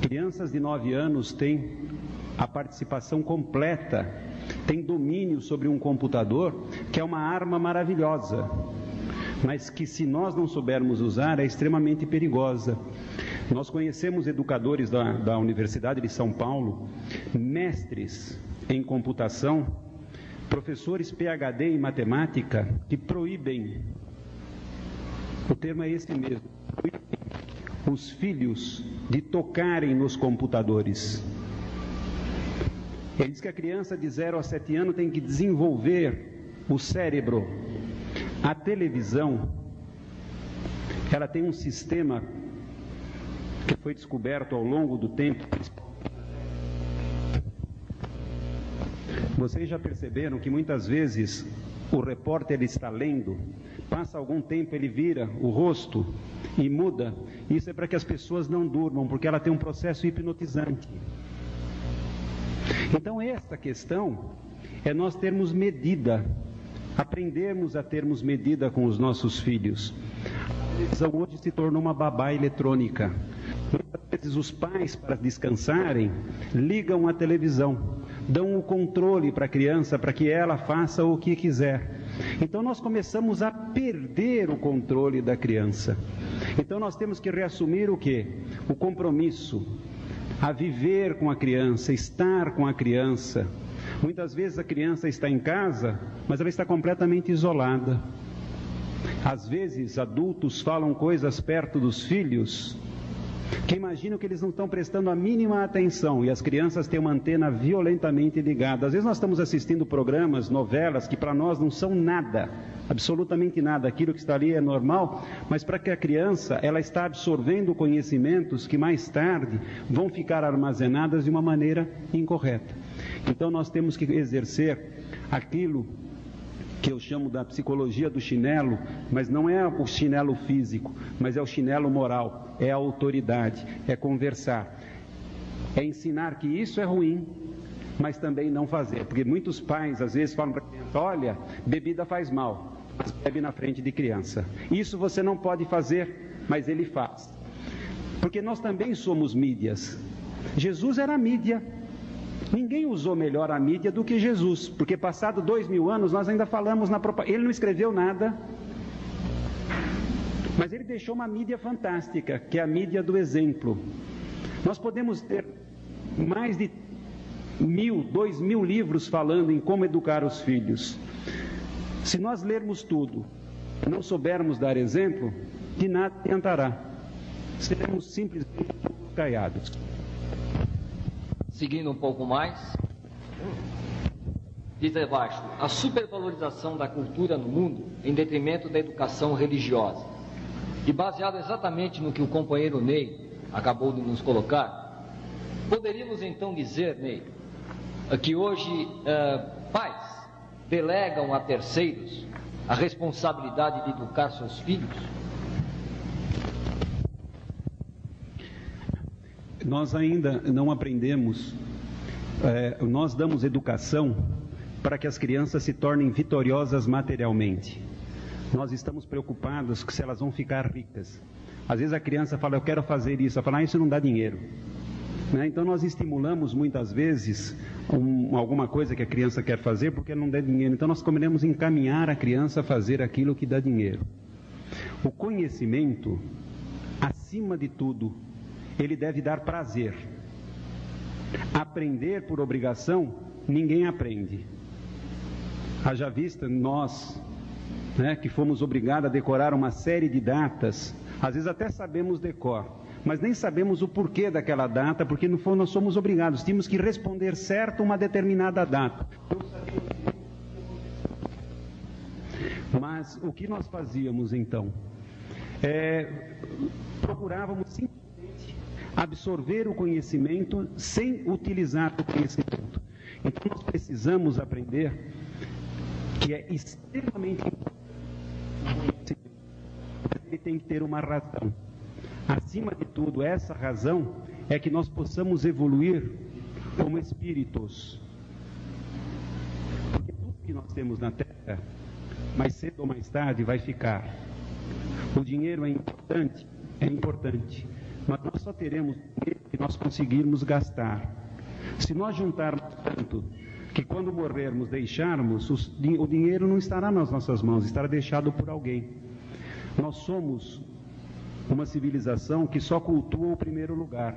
Crianças de 9 anos têm a participação completa, têm domínio sobre um computador, que é uma arma maravilhosa, mas que, se nós não soubermos usar, é extremamente perigosa. Nós conhecemos educadores da Universidade de São Paulo, mestres em computação, professores PhD em matemática, que proíbem, o termo é esse mesmo, os filhos de tocarem nos computadores. Ele diz que a criança de 0 a 7 anos tem que desenvolver o cérebro. A televisão, ela tem um sistema que foi descoberto ao longo do tempo. Vocês já perceberam que muitas vezes o repórter ele está lendo, passa algum tempo, ele vira o rosto e muda. Isso é para que as pessoas não durmam, porque ela tem um processo hipnotizante. Então, essa questão é nós termos medida, aprendermos a termos medida com os nossos filhos. A televisão hoje se tornou uma babá eletrônica. Muitas vezes os pais, para descansarem, ligam a televisão, dão o controle para a criança, para que ela faça o que quiser. Então nós começamos a perder o controle da criança. Então nós temos que reassumir o quê? O compromisso a viver com a criança, estar com a criança. Muitas vezes a criança está em casa, mas ela está completamente isolada. Às vezes adultos falam coisas perto dos filhos que imaginam que eles não estão prestando a mínima atenção, e as crianças têm uma antena violentamente ligada. Às vezes nós estamos assistindo programas, novelas, que para nós não são nada, absolutamente nada. Aquilo que está ali é normal, mas para que a criança, ela está absorvendo conhecimentos que mais tarde vão ficar armazenadas de uma maneira incorreta. Então nós temos que exercer aquilo que eu chamo da psicologia do chinelo, mas não é o chinelo físico, mas é o chinelo moral, é a autoridade, é conversar, é ensinar que isso é ruim, mas também não fazer, porque muitos pais às vezes falam para a criança: olha, bebida faz mal, mas bebe na frente de criança, isso você não pode fazer, mas ele faz, porque nós também somos mídias. Jesus era mídia. Ninguém usou melhor a mídia do que Jesus, porque passado 2000 anos nós ainda falamos na propaganda. Ele não escreveu nada, mas ele deixou uma mídia fantástica, que é a mídia do exemplo. Nós podemos ter mais de 1000, 2000 livros falando em como educar os filhos. Se nós lermos tudo e não soubermos dar exemplo, de nada adiantará. Seremos simplesmente caiados. Seguindo um pouco mais, diz abaixo: a supervalorização da cultura no mundo em detrimento da educação religiosa. E baseado exatamente no que o companheiro Ney acabou de nos colocar, poderíamos então dizer, Ney, que hoje pais delegam a terceiros a responsabilidade de educar seus filhos? Nós ainda não aprendemos, nós damos educação para que as crianças se tornem vitoriosas materialmente. Nós estamos preocupados se elas vão ficar ricas. Às vezes a criança fala, eu quero fazer isso, ela fala, isso não dá dinheiro. Né? Então nós estimulamos muitas vezes alguma coisa que a criança quer fazer porque não dá dinheiro. Então nós começamos a encaminhar a criança a fazer aquilo que dá dinheiro. O conhecimento, acima de tudo, ele deve dar prazer. Aprender por obrigação, ninguém aprende. Haja vista nós, né, que fomos obrigados a decorar uma série de datas, às vezes até sabemos decor, mas nem sabemos o porquê daquela data, porque no fundo nós somos obrigados, tínhamos que responder certo uma determinada data. Mas o que nós fazíamos então? Procurávamos simplesmente absorver o conhecimento sem utilizar o conhecimento. Então nós precisamos aprender que é extremamente importante, ele tem que ter uma razão. Acima de tudo, essa razão é que nós possamos evoluir como espíritos. Porque tudo que nós temos na Terra, mais cedo ou mais tarde, vai ficar. O dinheiro é importante, mas nós só teremos dinheiro que nós conseguirmos gastar. Se nós juntarmos tanto que quando morrermos deixarmos, o dinheiro não estará nas nossas mãos, estará deixado por alguém. Nós somos uma civilização que só cultua o primeiro lugar.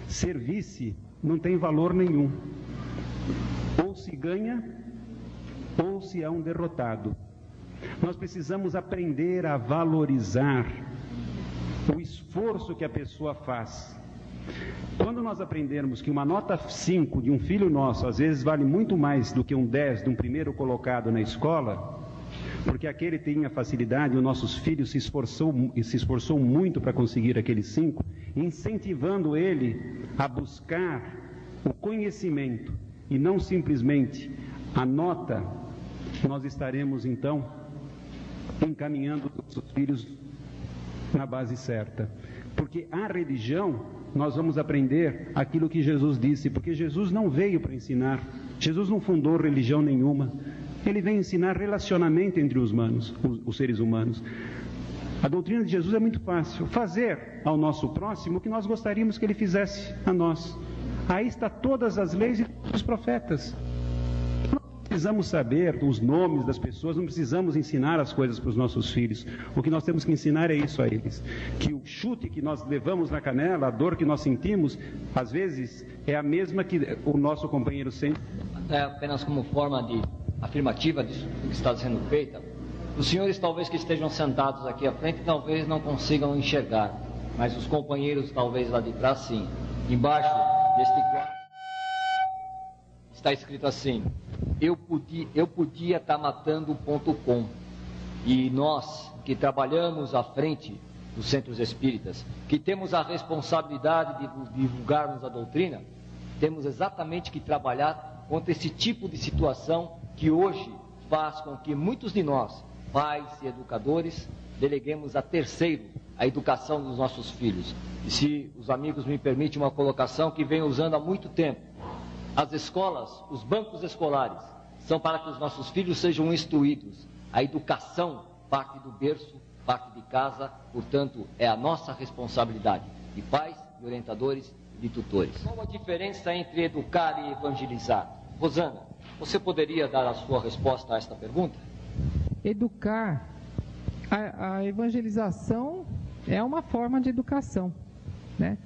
Ser vice não tem valor nenhum. Ou se ganha, ou se é um derrotado. Nós precisamos aprender a valorizar o esforço que a pessoa faz. Quando nós aprendermos que uma nota 5 de um filho nosso, às vezes vale muito mais do que um 10 de um primeiro colocado na escola, porque aquele tem a facilidade, e os nossos filhos se esforçou muito para conseguir aquele 5, incentivando ele a buscar o conhecimento e não simplesmente a nota, nós estaremos então encaminhando os nossos filhos na base certa. Porque a religião, nós vamos aprender aquilo que Jesus disse, porque Jesus não veio para ensinar, Jesus não fundou religião nenhuma, ele veio ensinar relacionamento entre os seres humanos. A doutrina de Jesus é muito fácil, fazer ao nosso próximo o que nós gostaríamos que ele fizesse a nós. Aí está todas as leis e os profetas. Precisamos saber os nomes das pessoas, não precisamos ensinar as coisas para os nossos filhos. O que nós temos que ensinar é isso a eles. Que o chute que nós levamos na canela, a dor que nós sentimos, às vezes é a mesma que o nosso companheiro sente. É apenas como forma de afirmativa disso que está sendo feita. Os senhores talvez que estejam sentados aqui à frente, talvez não consigam enxergar, mas os companheiros talvez lá de trás sim. Embaixo deste quadro está escrito assim: eu podia estar matando.com. E nós que trabalhamos à frente dos centros espíritas, que temos a responsabilidade de divulgarmos a doutrina, temos exatamente que trabalhar contra esse tipo de situação que hoje faz com que muitos de nós, pais e educadores, deleguemos a terceiro a educação dos nossos filhos. E se os amigos me permitem uma colocação que venho usando há muito tempo, as escolas, os bancos escolares, são para que os nossos filhos sejam instruídos. A educação parte do berço, parte de casa, portanto, é a nossa responsabilidade, de pais, de orientadores e de tutores. Qual a diferença entre educar e evangelizar? Rosana, você poderia dar a sua resposta a esta pergunta? Educar, a evangelização é uma forma de educação, né?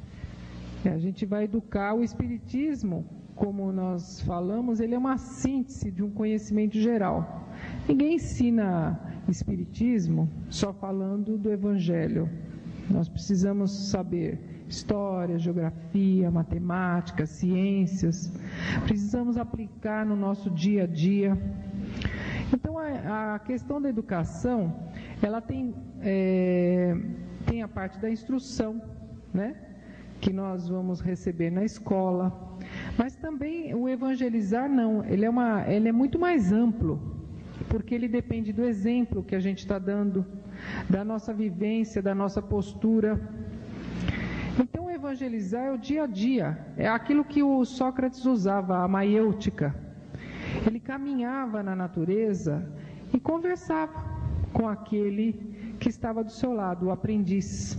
A gente vai educar. O espiritismo, como nós falamos, ele é uma síntese de um conhecimento geral. Ninguém ensina espiritismo só falando do evangelho. Nós precisamos saber história, geografia, matemática, ciências. Precisamos aplicar no nosso dia a dia. Então, a questão da educação, ela tem a parte da instrução, né? Que nós vamos receber na escola. Mas também o evangelizar não, ele é muito mais amplo. porque ele depende do exemplo que a gente está dando, da nossa vivência, da nossa postura. Então, evangelizar é o dia a dia, é aquilo que o Sócrates usava, a maiêutica. Ele caminhava na natureza e conversava com aquele que estava do seu lado, o aprendiz.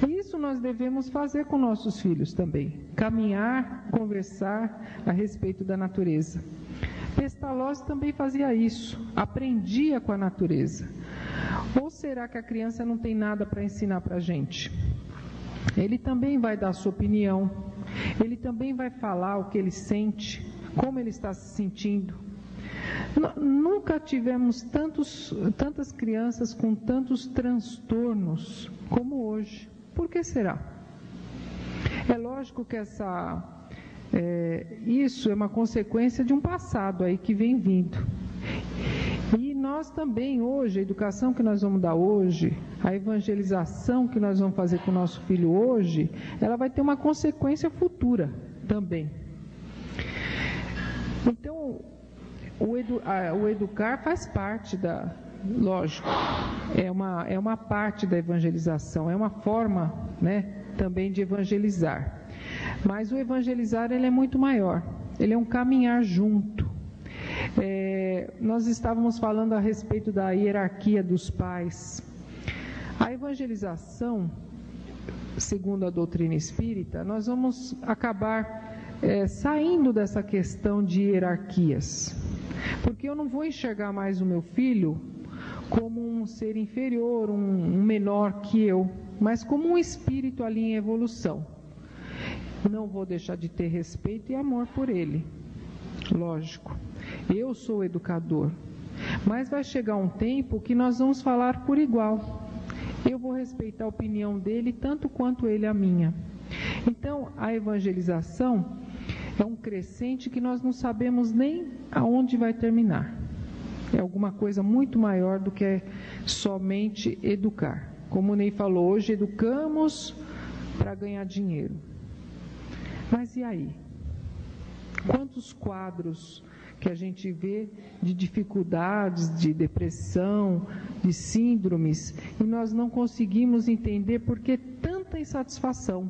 E isso nós devemos fazer com nossos filhos também, caminhar, conversar a respeito da natureza. Pestalozzi também fazia isso, aprendia com a natureza. Ou será que a criança não tem nada para ensinar para a gente? Ele também vai dar a sua opinião, ele também vai falar o que ele sente, como ele está se sentindo. Nunca tivemos tantas crianças com tantos transtornos como hoje. Por que será? É lógico que isso é uma consequência de um passado aí que vem vindo. E nós também hoje, a educação que nós vamos dar hoje, a evangelização que nós vamos fazer com o nosso filho hoje, ela vai ter uma consequência futura também. Então, o educar faz parte lógico, é uma parte da evangelização, é uma forma, também de evangelizar. Mas o evangelizar, ele é muito maior, ele é um caminhar junto. Nós estávamos falando a respeito da hierarquia dos pais. A evangelização, segundo a doutrina espírita, nós vamos acabar saindo dessa questão de hierarquias. Porque eu não vou enxergar mais o meu filho como um ser inferior, um menor que eu, mas como um espírito ali em evolução. Não vou deixar de ter respeito e amor por ele. Lógico, eu sou o educador, mas vai chegar um tempo que nós vamos falar por igual. Eu vou respeitar a opinião dele tanto quanto ele a minha. Então, a evangelização é um crescente que nós não sabemos nem aonde vai terminar. É alguma coisa muito maior do que somente educar. Como o Ney falou, hoje educamos para ganhar dinheiro. Mas e aí? Quantos quadros que a gente vê de dificuldades, de depressão, de síndromes, e nós não conseguimos entender por que tanta insatisfação.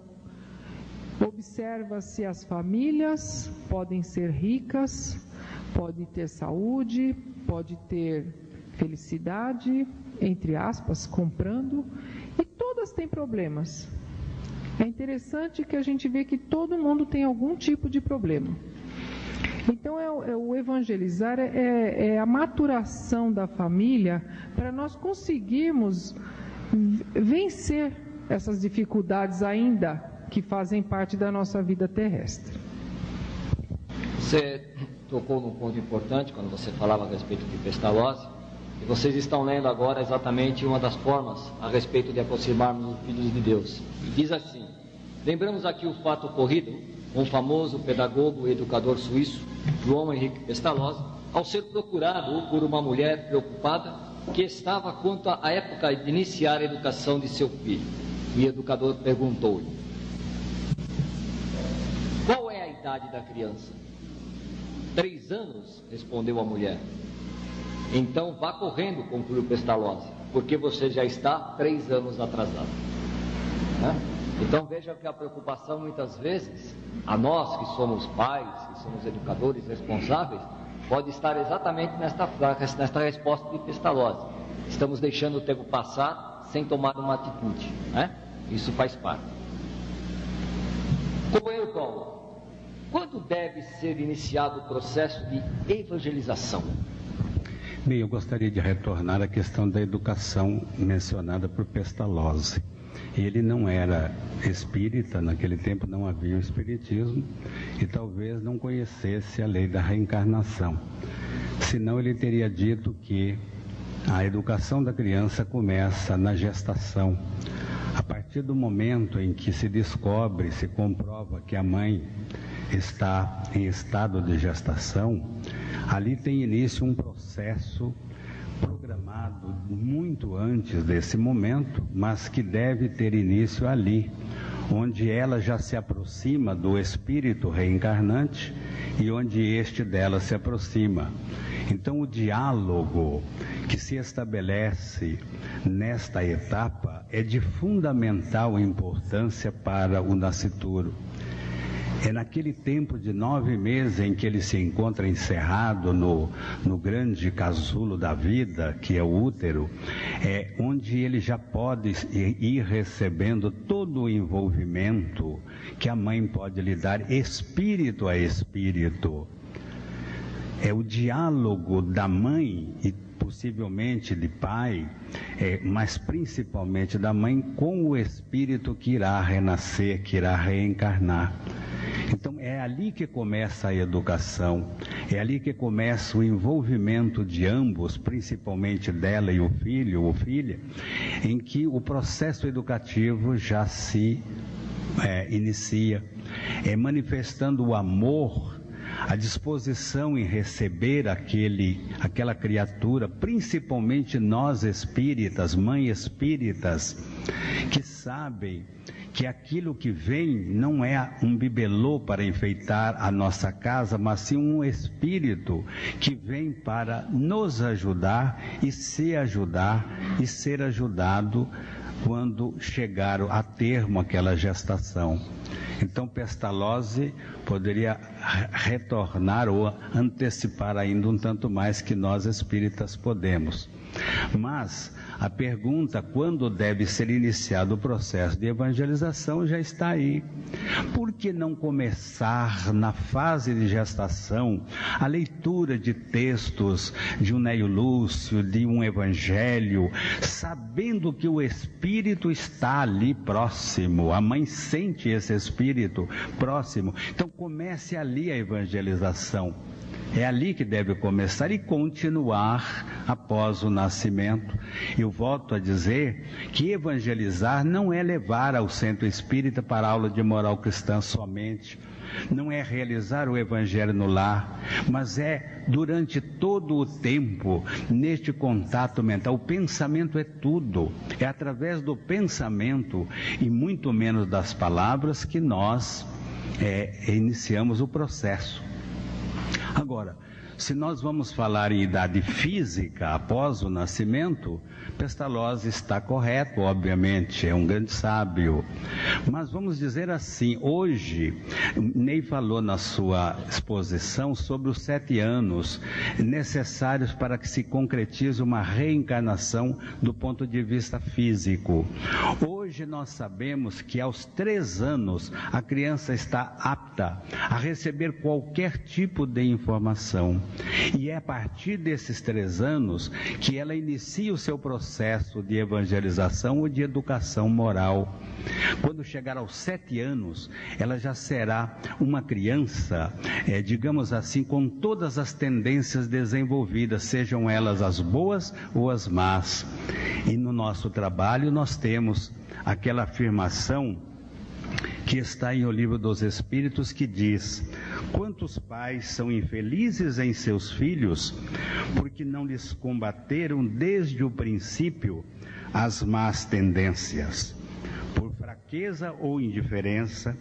Observa-se as famílias, podem ser ricas, podem ter saúde, pode ter felicidade, entre aspas, comprando, e todas têm problemas. É interessante que a gente vê que todo mundo tem algum tipo de problema. Então, o evangelizar é a maturação da família para nós conseguirmos vencer essas dificuldades ainda que fazem parte da nossa vida terrestre. Você tocou num ponto importante quando você falava a respeito de Pestalozzi, e vocês estão lendo agora exatamente uma das formas a respeito de aproximarmos os filhos de Deus. E diz assim: lembramos aqui o fato ocorrido com o famoso pedagogo e educador suíço João Henrique Pestalozzi, ao ser procurado por uma mulher preocupada que estava quanto à época de iniciar a educação de seu filho. E o educador perguntou-lhe: qual é a idade da criança? 3 anos, respondeu a mulher. Então vá correndo, concluiu Pestalozzi, porque você já está 3 anos atrasado. Então veja que a preocupação muitas vezes, a nós que somos pais, que somos educadores responsáveis, pode estar exatamente nesta resposta de Pestalozzi. Estamos deixando o tempo passar sem tomar uma atitude, Isso faz parte. Companheiro Paulo, quando deve ser iniciado o processo de evangelização? Bem, eu gostaria de retornar à questão da educação mencionada por Pestalozzi. Ele não era espírita, naquele tempo não havia o espiritismo, e talvez não conhecesse a lei da reencarnação. Senão ele teria dito que a educação da criança começa na gestação. A partir do momento em que se descobre, se comprova que a mãe está em estado de gestação, ali tem início um processo programado muito antes desse momento, mas que deve ter início ali, onde ela já se aproxima do espírito reencarnante e onde este dela se aproxima. Então, o diálogo que se estabelece nesta etapa é de fundamental importância para o nascituro. É naquele tempo de 9 meses em que ele se encontra encerrado no grande casulo da vida, que é o útero, onde ele já pode ir recebendo todo o envolvimento que a mãe pode lhe dar, espírito a espírito. É o diálogo da mãe e possivelmente de pai, mas principalmente da mãe com o espírito que irá renascer, que irá reencarnar. Então é ali que começa a educação, é ali que começa o envolvimento de ambos, principalmente dela e o filho ou filha, em que o processo educativo já se inicia, manifestando o amor, a disposição em receber aquela criatura, principalmente nós espíritas, mães espíritas, que sabem que aquilo que vem não é um bibelô para enfeitar a nossa casa, mas sim um espírito que vem para nos ajudar e se ajudar e ser ajudado quando chegar a termo aquela gestação. Então Pestalozzi poderia retornar ou antecipar ainda um tanto mais que nós espíritas podemos. Mas a pergunta quando deve ser iniciado o processo de evangelização já está aí. Por que não começar na fase de gestação a leitura de textos de um Neio Lúcio, de um evangelho, sabendo que o espírito está ali próximo, a mãe sente esse espírito próximo, então comece ali a evangelização. É ali que deve começar e continuar após o nascimento. Eu volto a dizer que evangelizar não é levar ao centro espírita para a aula de moral cristã somente, não é realizar o evangelho no lar, mas é durante todo o tempo, neste contato mental. O pensamento é tudo, é através do pensamento e muito menos das palavras que nós iniciamos o processo. Agora, se nós vamos falar em idade física após o nascimento, Pestalozzi está correto, obviamente, é um grande sábio. Mas vamos dizer assim, hoje, Ney falou na sua exposição sobre os 7 anos necessários para que se concretize uma reencarnação do ponto de vista físico. Hoje nós sabemos que aos 3 anos a criança está apta a receber qualquer tipo de informação. E é a partir desses 3 anos que ela inicia o seu processo de evangelização ou de educação moral. Quando chegar aos 7 anos, ela já será uma criança, digamos assim, com todas as tendências desenvolvidas, sejam elas as boas ou as más. E no nosso trabalho nós temos aquela afirmação que está em O Livro dos Espíritos, que diz: quantos pais são infelizes em seus filhos porque não lhes combateram desde o princípio as más tendências. Por fraqueza ou indiferença,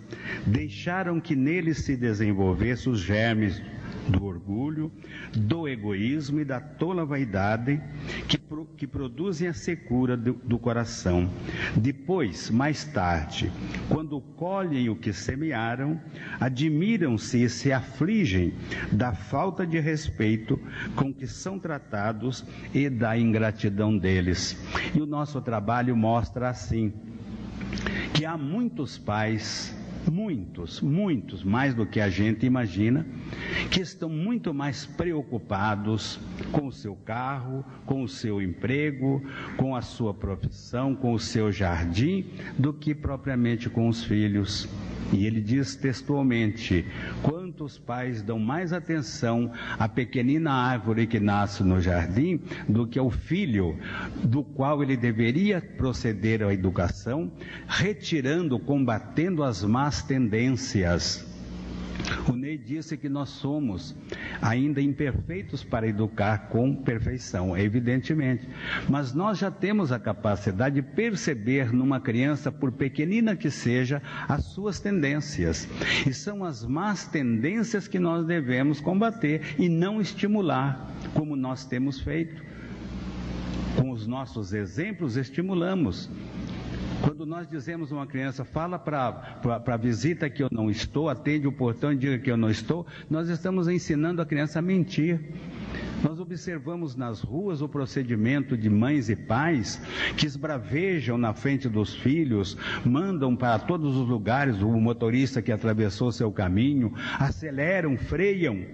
deixaram que neles se desenvolvessem os germes do orgulho, do egoísmo e da tola vaidade que produzem a secura do coração. Depois, mais tarde, quando colhem o que semearam, admiram-se e se afligem da falta de respeito com que são tratados e da ingratidão deles. E o nosso trabalho mostra assim, que há muitos pais, muitos, mais do que a gente imagina, que estão muito mais preocupados com o seu carro, com o seu emprego, com a sua profissão, com o seu jardim, do que propriamente com os filhos. E ele diz textualmente: quantos pais dão mais atenção à pequenina árvore que nasce no jardim do que ao filho, do qual ele deveria proceder à educação, retirando, combatendo as más tendências. O Ney disse que nós somos ainda imperfeitos para educar com perfeição, evidentemente, mas nós já temos a capacidade de perceber numa criança, por pequenina que seja, as suas tendências, e são as más tendências que nós devemos combater e não estimular. como nós temos feito. Com os nossos exemplos, estimulamos. Quando nós dizemos a uma criança, fala para a visita que eu não estou, atende o portão e diga que eu não estou, nós estamos ensinando a criança a mentir. Nós observamos nas ruas o procedimento de mães e pais que esbravejam na frente dos filhos, mandam para todos os lugares o motorista que atravessou seu caminho, aceleram, freiam,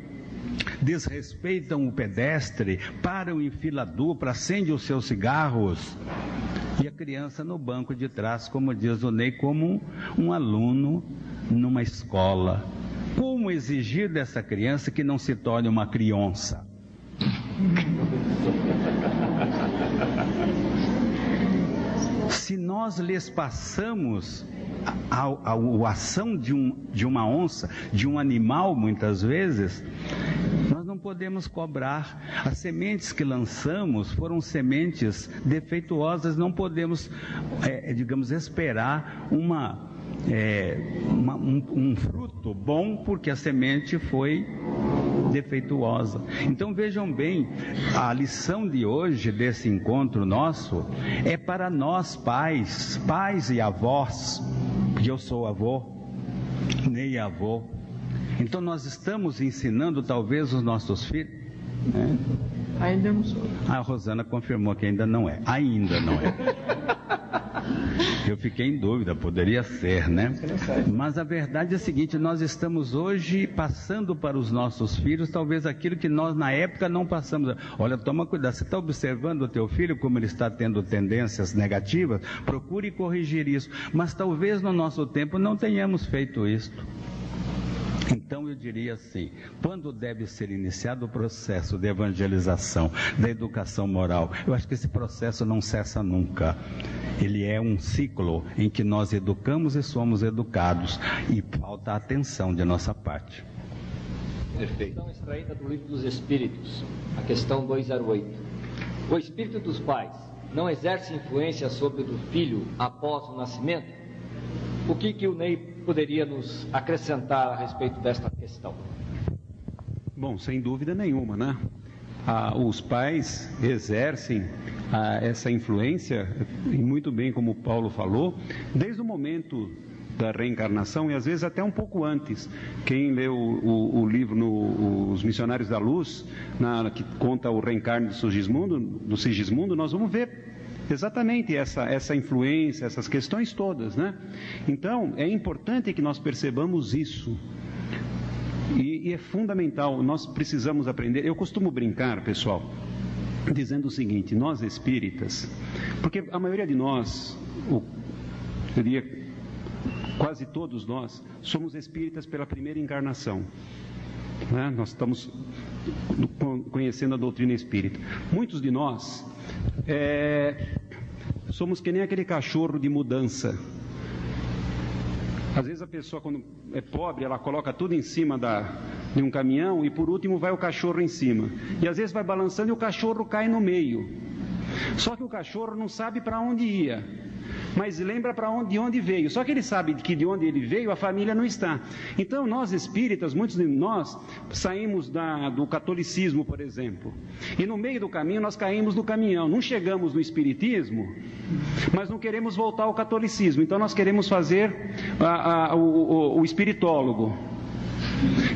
desrespeitam o pedestre, param em fila dupla, acendem os seus cigarros. E a criança no banco de trás, como diz o Ney, como um aluno numa escola. Como exigir dessa criança que não se torne uma criança? Se nós lhes passamos a ação de uma onça, de um animal, muitas vezes, nós não podemos cobrar. As sementes que lançamos foram sementes defeituosas, não podemos, digamos, esperar um fruto bom, porque a semente foi defeituosa. Então vejam bem, a lição de hoje desse encontro nosso é para nós pais e avós, porque eu sou avô, nem avô. Então nós estamos ensinando talvez os nossos filhos, né? Ainda não sou. A Rosana confirmou que ainda não é. Ainda não é. Eu fiquei em dúvida, poderia ser, né? Mas a verdade é a seguinte, nós estamos hoje passando para os nossos filhos talvez aquilo que nós na época não passamos. Olha, toma cuidado, você está observando o teu filho como ele está tendo tendências negativas? Procure corrigir isso. Mas talvez no nosso tempo não tenhamos feito isso. Então eu diria assim, quando deve ser iniciado o processo de evangelização, da educação moral? Eu acho que esse processo não cessa nunca. Ele é um ciclo em que nós educamos e somos educados, e falta a atenção de nossa parte. Perfeito. Então, extraída do Livro dos Espíritos, a questão 208. O espírito dos pais não exerce influência sobre o do filho após o nascimento? O que o Ney poderia nos acrescentar a respeito desta questão? Bom, sem dúvida nenhuma, né? Os pais exercem essa influência, e muito bem como o Paulo falou, desde o momento da reencarnação e às vezes até um pouco antes. Quem leu o livro Os Missionários da Luz, que conta o reencarne do Sigismundo, nós vamos ver exatamente essa influência, essas questões todas, né? Então, é importante que nós percebamos isso. E é fundamental, nós precisamos aprender. Eu costumo brincar, pessoal, dizendo o seguinte, nós espíritas, porque a maioria de nós, eu diria quase todos nós, somos espíritas pela primeira encarnação, né? Nós estamos conhecendo a doutrina espírita. Muitos de nós somos que nem aquele cachorro de mudança. Às vezes a pessoa, quando é pobre, ela coloca tudo em cima de um caminhão e por último vai o cachorro em cima. E às vezes vai balançando e o cachorro cai no meio. Só que o cachorro não sabe para onde ia, mas lembra de onde veio. Só que ele sabe que de onde ele veio a família não está. Então nós espíritas, muitos de nós saímos do catolicismo, por exemplo, e no meio do caminho nós caímos no caminhão. Não chegamos no espiritismo, mas não queremos voltar ao catolicismo. Então nós queremos fazer o espiritólogo.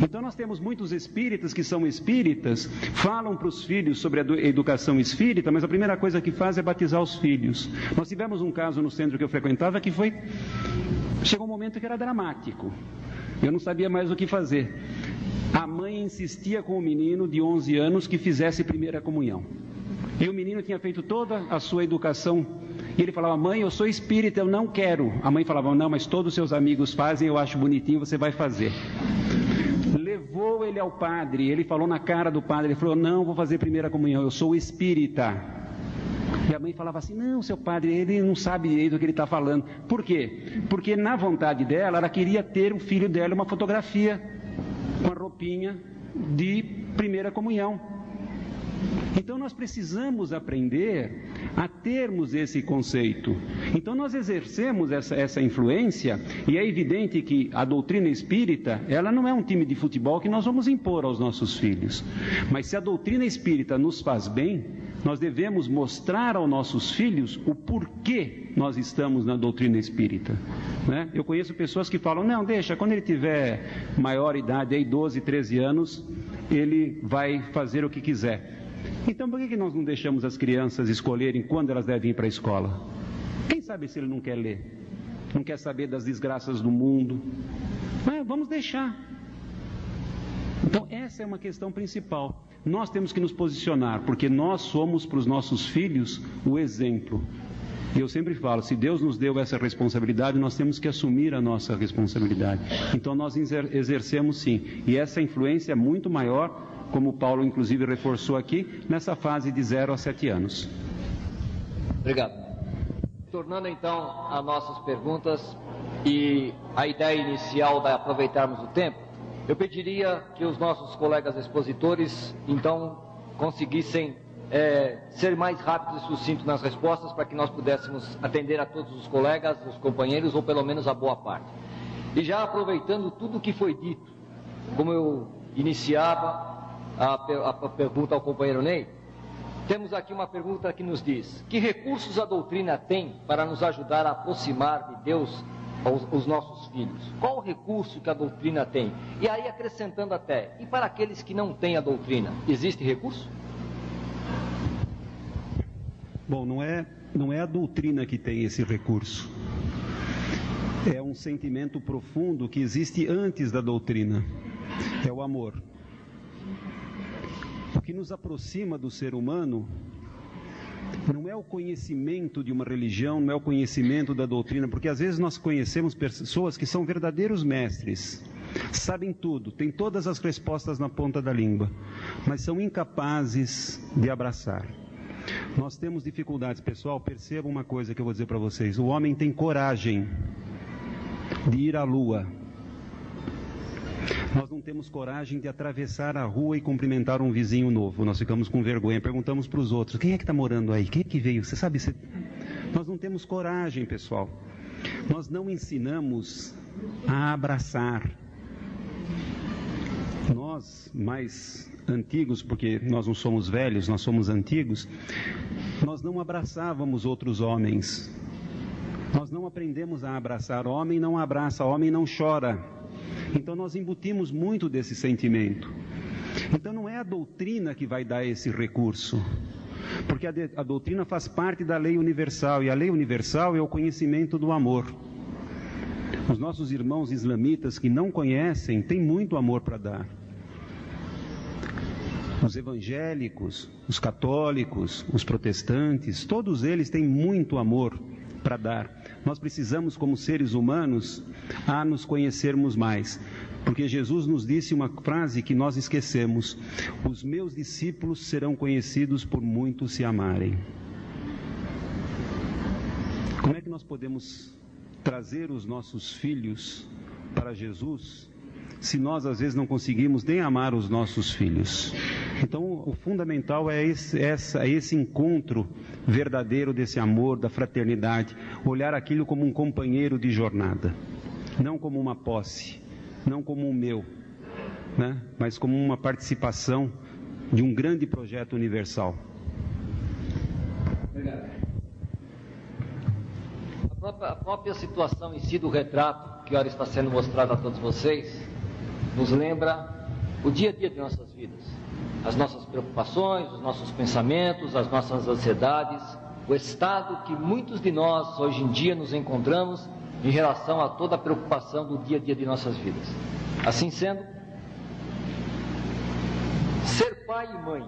Então nós temos muitos espíritas que são espíritas, falam para os filhos sobre a educação espírita, mas a primeira coisa que faz é batizar os filhos. Nós tivemos um caso no centro que eu frequentava que chegou um momento que era dramático. Eu não sabia mais o que fazer. A mãe insistia com o menino de 11 anos que fizesse primeira comunhão. E o menino tinha feito toda a sua educação. E ele falava, mãe, eu sou espírita, eu não quero. A mãe falava, não, mas todos os seus amigos fazem, eu acho bonitinho, você vai fazer. Levou ele ao padre, ele falou na cara do padre, ele falou, não, vou fazer primeira comunhão, eu sou espírita. E a mãe falava assim, não, seu padre, ele não sabe direito o que ele está falando. Por quê? Porque na vontade dela, ela queria ter o filho dela uma fotografia com a roupinha de primeira comunhão. Então nós precisamos aprender a termos esse conceito. Então nós exercemos essa influência, e é evidente que a doutrina espírita, ela não é um time de futebol que nós vamos impor aos nossos filhos. Mas se a doutrina espírita nos faz bem, nós devemos mostrar aos nossos filhos o porquê nós estamos na doutrina espírita, né? Eu conheço pessoas que falam, não, deixa, quando ele tiver maior idade, aí 12, 13 anos, ele vai fazer o que quiser. Então por que nós não deixamos as crianças escolherem quando elas devem ir para a escola? Quem sabe se ele não quer ler, não quer saber das desgraças do mundo? Vamos deixar. Então essa é uma questão principal. Nós temos que nos posicionar, porque nós somos para os nossos filhos o exemplo. E eu sempre falo, se Deus nos deu essa responsabilidade, nós temos que assumir a nossa responsabilidade. Então nós exercemos sim, e essa influência é muito maior, como o Paulo inclusive reforçou aqui, nessa fase de 0 a 7 anos. Obrigado. Tornando então a nossas perguntas e a ideia inicial de aproveitarmos o tempo, eu pediria que os nossos colegas expositores então conseguissem ser mais rápidos e sucintos nas respostas, para que nós pudéssemos atender a todos os colegas, os companheiros, ou pelo menos a boa parte. E já aproveitando tudo o que foi dito, como eu iniciava a pergunta ao companheiro Ney, temos aqui uma pergunta que nos diz: que recursos a doutrina tem para nos ajudar a aproximar de Deus os nossos filhos? Qual o recurso que a doutrina tem? E aí acrescentando até, e para aqueles que não têm a doutrina, existe recurso? Bom, não é a doutrina que tem esse recurso. É um sentimento profundo que existe antes da doutrina. É o amor. O que nos aproxima do ser humano não é o conhecimento de uma religião, não é o conhecimento da doutrina, porque às vezes nós conhecemos pessoas que são verdadeiros mestres, sabem tudo, têm todas as respostas na ponta da língua, mas são incapazes de abraçar. Nós temos dificuldades, pessoal. Percebam uma coisa que eu vou dizer para vocês: o homem tem coragem de ir à lua. Nós não temos coragem de atravessar a rua e cumprimentar um vizinho novo. Nós ficamos com vergonha, perguntamos para os outros: quem é que está morando aí? Quem é que veio? Você sabe? Nós não temos coragem, pessoal. Nós não ensinamos a abraçar. Nós, mais antigos, porque nós não somos velhos, nós somos antigos, nós não abraçávamos outros homens. Nós não aprendemos a abraçar. Homem não abraça, homem não chora. Então nós embutimos muito desse sentimento. Então não é a doutrina que vai dar esse recurso, porque a doutrina faz parte da lei universal, e a lei universal é o conhecimento do amor. Os nossos irmãos islamitas que não conhecem têm muito amor para dar. Os evangélicos, os católicos, os protestantes, todos eles têm muito amor para dar. Nós precisamos, como seres humanos, a nos conhecermos mais, porque Jesus nos disse uma frase que nós esquecemos: os meus discípulos serão conhecidos por muitos se amarem. Como é que nós podemos trazer os nossos filhos para Jesus se nós às vezes não conseguimos nem amar os nossos filhos? Então o fundamental é esse encontro verdadeiro desse amor, da fraternidade, olhar aquilo como um companheiro de jornada, não como uma posse, não como um meu, né? Mas como uma participação de um grande projeto universal. Obrigado. A própria situação em si do retrato que agora está sendo mostrado a todos vocês nos lembra o dia a dia de nossas vidas, as nossas preocupações, os nossos pensamentos, as nossas ansiedades, o estado que muitos de nós hoje em dia nos encontramos em relação a toda a preocupação do dia a dia de nossas vidas. Assim sendo, ser pai e mãe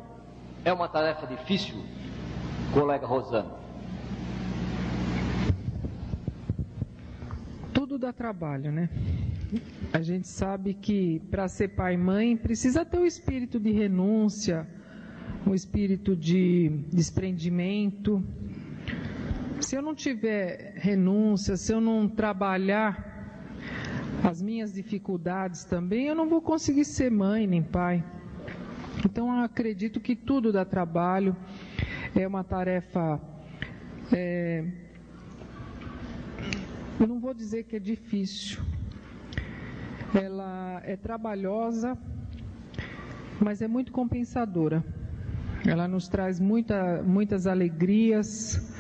é uma tarefa difícil, colega Rosana? Tudo dá trabalho, né? A gente sabe que para ser pai e mãe precisa ter o espírito de renúncia, o espírito de desprendimento. Se eu não tiver renúncia, se eu não trabalhar as minhas dificuldades também, eu não vou conseguir ser mãe nem pai. Então, eu acredito que tudo dá trabalho, é uma tarefa, eu não vou dizer que é difícil, ela é trabalhosa, mas é muito compensadora. Ela nos traz muitas alegrias,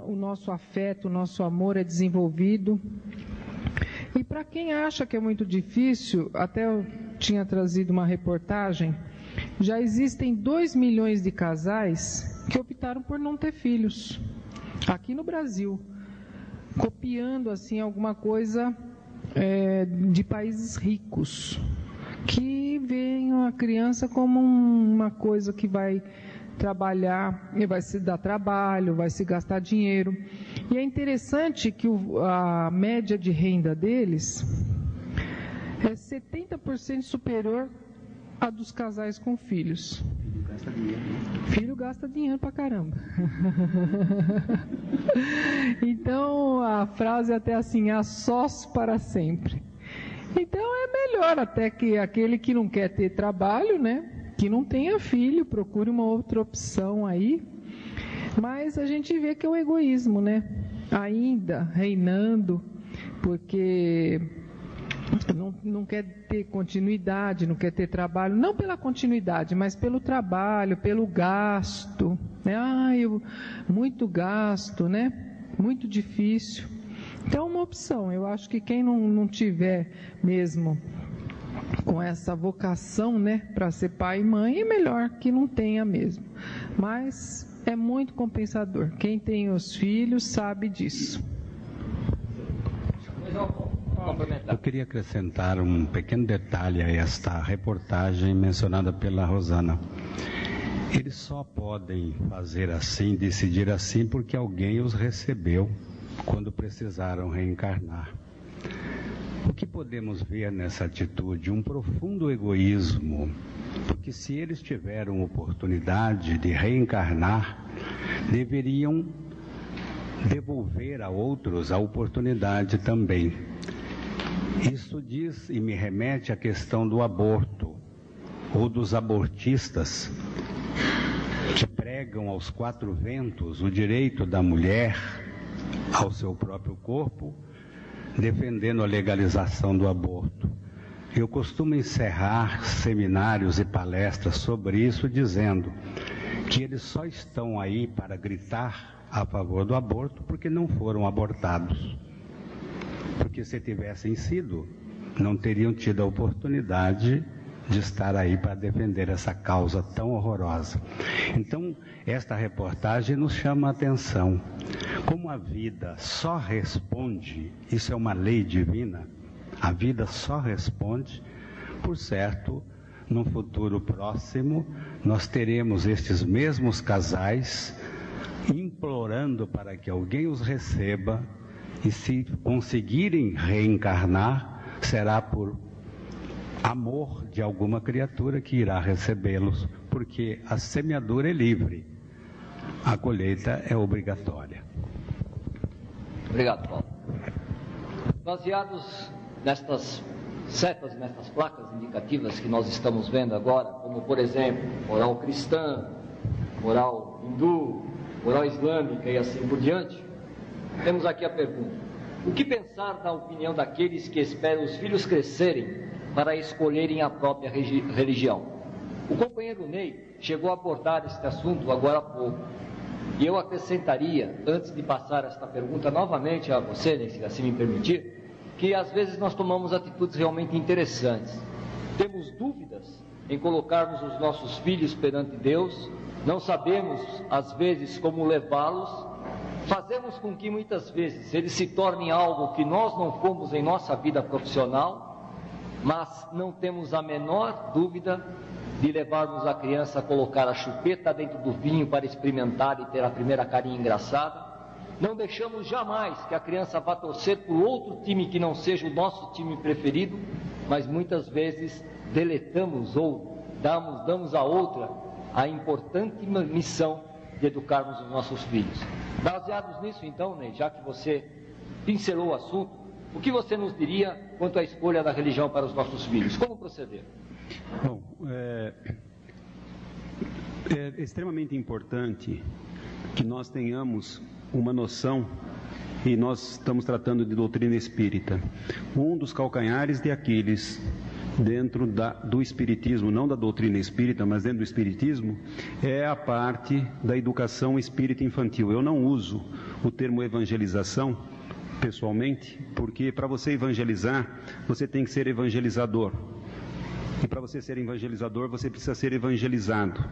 o nosso afeto, o nosso amor é desenvolvido. E para quem acha que é muito difícil, até eu tinha trazido uma reportagem, já existem 2 milhões de casais que optaram por não ter filhos, aqui no Brasil, copiando assim alguma coisa de países ricos, que veem a criança como uma coisa que vai trabalhar, e vai se dar trabalho, vai se gastar dinheiro. E é interessante que a média de renda deles é 70% superior à dos casais com filhos. Filho gasta dinheiro pra caramba. Então a frase é até assim: a sós para sempre. Então é melhor até que aquele que não quer ter trabalho, né, que não tenha filho, procure uma outra opção aí. Mas a gente vê que é o egoísmo, né, ainda reinando, porque não quer ter continuidade, não quer ter trabalho, não pela continuidade, mas pelo trabalho, pelo gasto, né? Muito gasto, né? Muito difícil. Então, uma opção. Eu acho que quem não tiver mesmo com essa vocação, né, para ser pai e mãe, é melhor que não tenha mesmo. Mas é muito compensador. Quem tem os filhos sabe disso. Eu queria acrescentar um pequeno detalhe a esta reportagem mencionada pela Rosana. Eles só podem fazer assim, decidir assim, porque alguém os recebeu quando precisaram reencarnar. O que podemos ver nessa atitude? Um profundo egoísmo, porque se eles tiveram oportunidade de reencarnar, deveriam devolver a outros a oportunidade também. Isso diz e me remete à questão do aborto, ou dos abortistas, que pregam aos 4 ventos o direito da mulher ao seu próprio corpo, defendendo a legalização do aborto. Eu costumo encerrar seminários e palestras sobre isso dizendo que eles só estão aí para gritar a favor do aborto porque não foram abortados. Porque se tivessem sido, não teriam tido a oportunidade de estar aí para defender essa causa tão horrorosa. Então, esta reportagem nos chama a atenção. Como a vida só responde, isso é uma lei divina, a vida só responde, por certo, num futuro próximo, nós teremos estes mesmos casais implorando para que alguém os receba, e se conseguirem reencarnar, será por amor de alguma criatura que irá recebê-los, porque a semeadura é livre, a colheita é obrigatória. Obrigado, Paulo. Baseados nestas setas, nestas placas indicativas que nós estamos vendo agora, como por exemplo, moral cristã, moral hindu, moral islâmica e assim por diante, temos aqui a pergunta: o que pensar da opinião daqueles que esperam os filhos crescerem para escolherem a própria religião? O companheiro Ney chegou a abordar este assunto agora há pouco, e eu acrescentaria, antes de passar esta pergunta novamente a você, Ney, se assim me permitir, que às vezes nós tomamos atitudes realmente interessantes. Temos dúvidas em colocarmos os nossos filhos perante Deus, não sabemos às vezes como levá-los, fazemos com que muitas vezes eles se tornem algo que nós não fomos em nossa vida profissional, mas não temos a menor dúvida de levarmos a criança a colocar a chupeta dentro do vinho para experimentar e ter a primeira carinha engraçada. Não deixamos jamais que a criança vá torcer por outro time que não seja o nosso time preferido, mas muitas vezes deletamos ou damos a outra a importante missão de educarmos os nossos filhos. Baseados nisso, então, Ney, já que você pincelou o assunto, o que você nos diria quanto à escolha da religião para os nossos filhos? Como proceder? Bom, É extremamente importante que nós tenhamos uma noção, e nós estamos tratando de doutrina espírita. Um dos calcanhares de Aquiles dentro do espiritismo, não da doutrina espírita, mas dentro do espiritismo, é a parte da educação espírita infantil. Eu não uso o termo evangelização, pessoalmente, porque para você evangelizar, você tem que ser evangelizador. E para você ser evangelizador, você precisa ser evangelizado.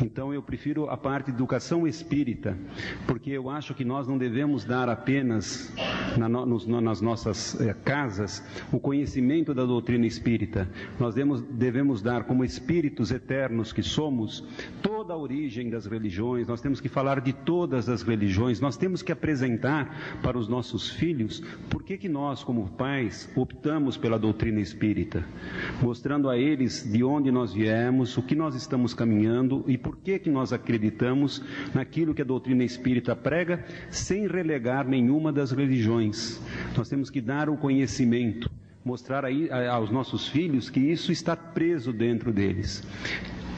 Então eu prefiro a parte de educação espírita, porque eu acho que nós não devemos dar apenas nas nossas casas o conhecimento da doutrina espírita. Nós devemos dar, como espíritos eternos que somos, toda a origem das religiões. Nós temos que falar de todas as religiões. Nós temos que apresentar para os nossos filhos por que nós, como pais, optamos pela doutrina espírita, mostrando a eles de onde nós viemos, o que nós estamos caminhando e por que nós acreditamos naquilo que a doutrina espírita prega, sem relegar nenhuma das religiões. Nós temos que dar o conhecimento, mostrar aí aos nossos filhos que isso está preso dentro deles.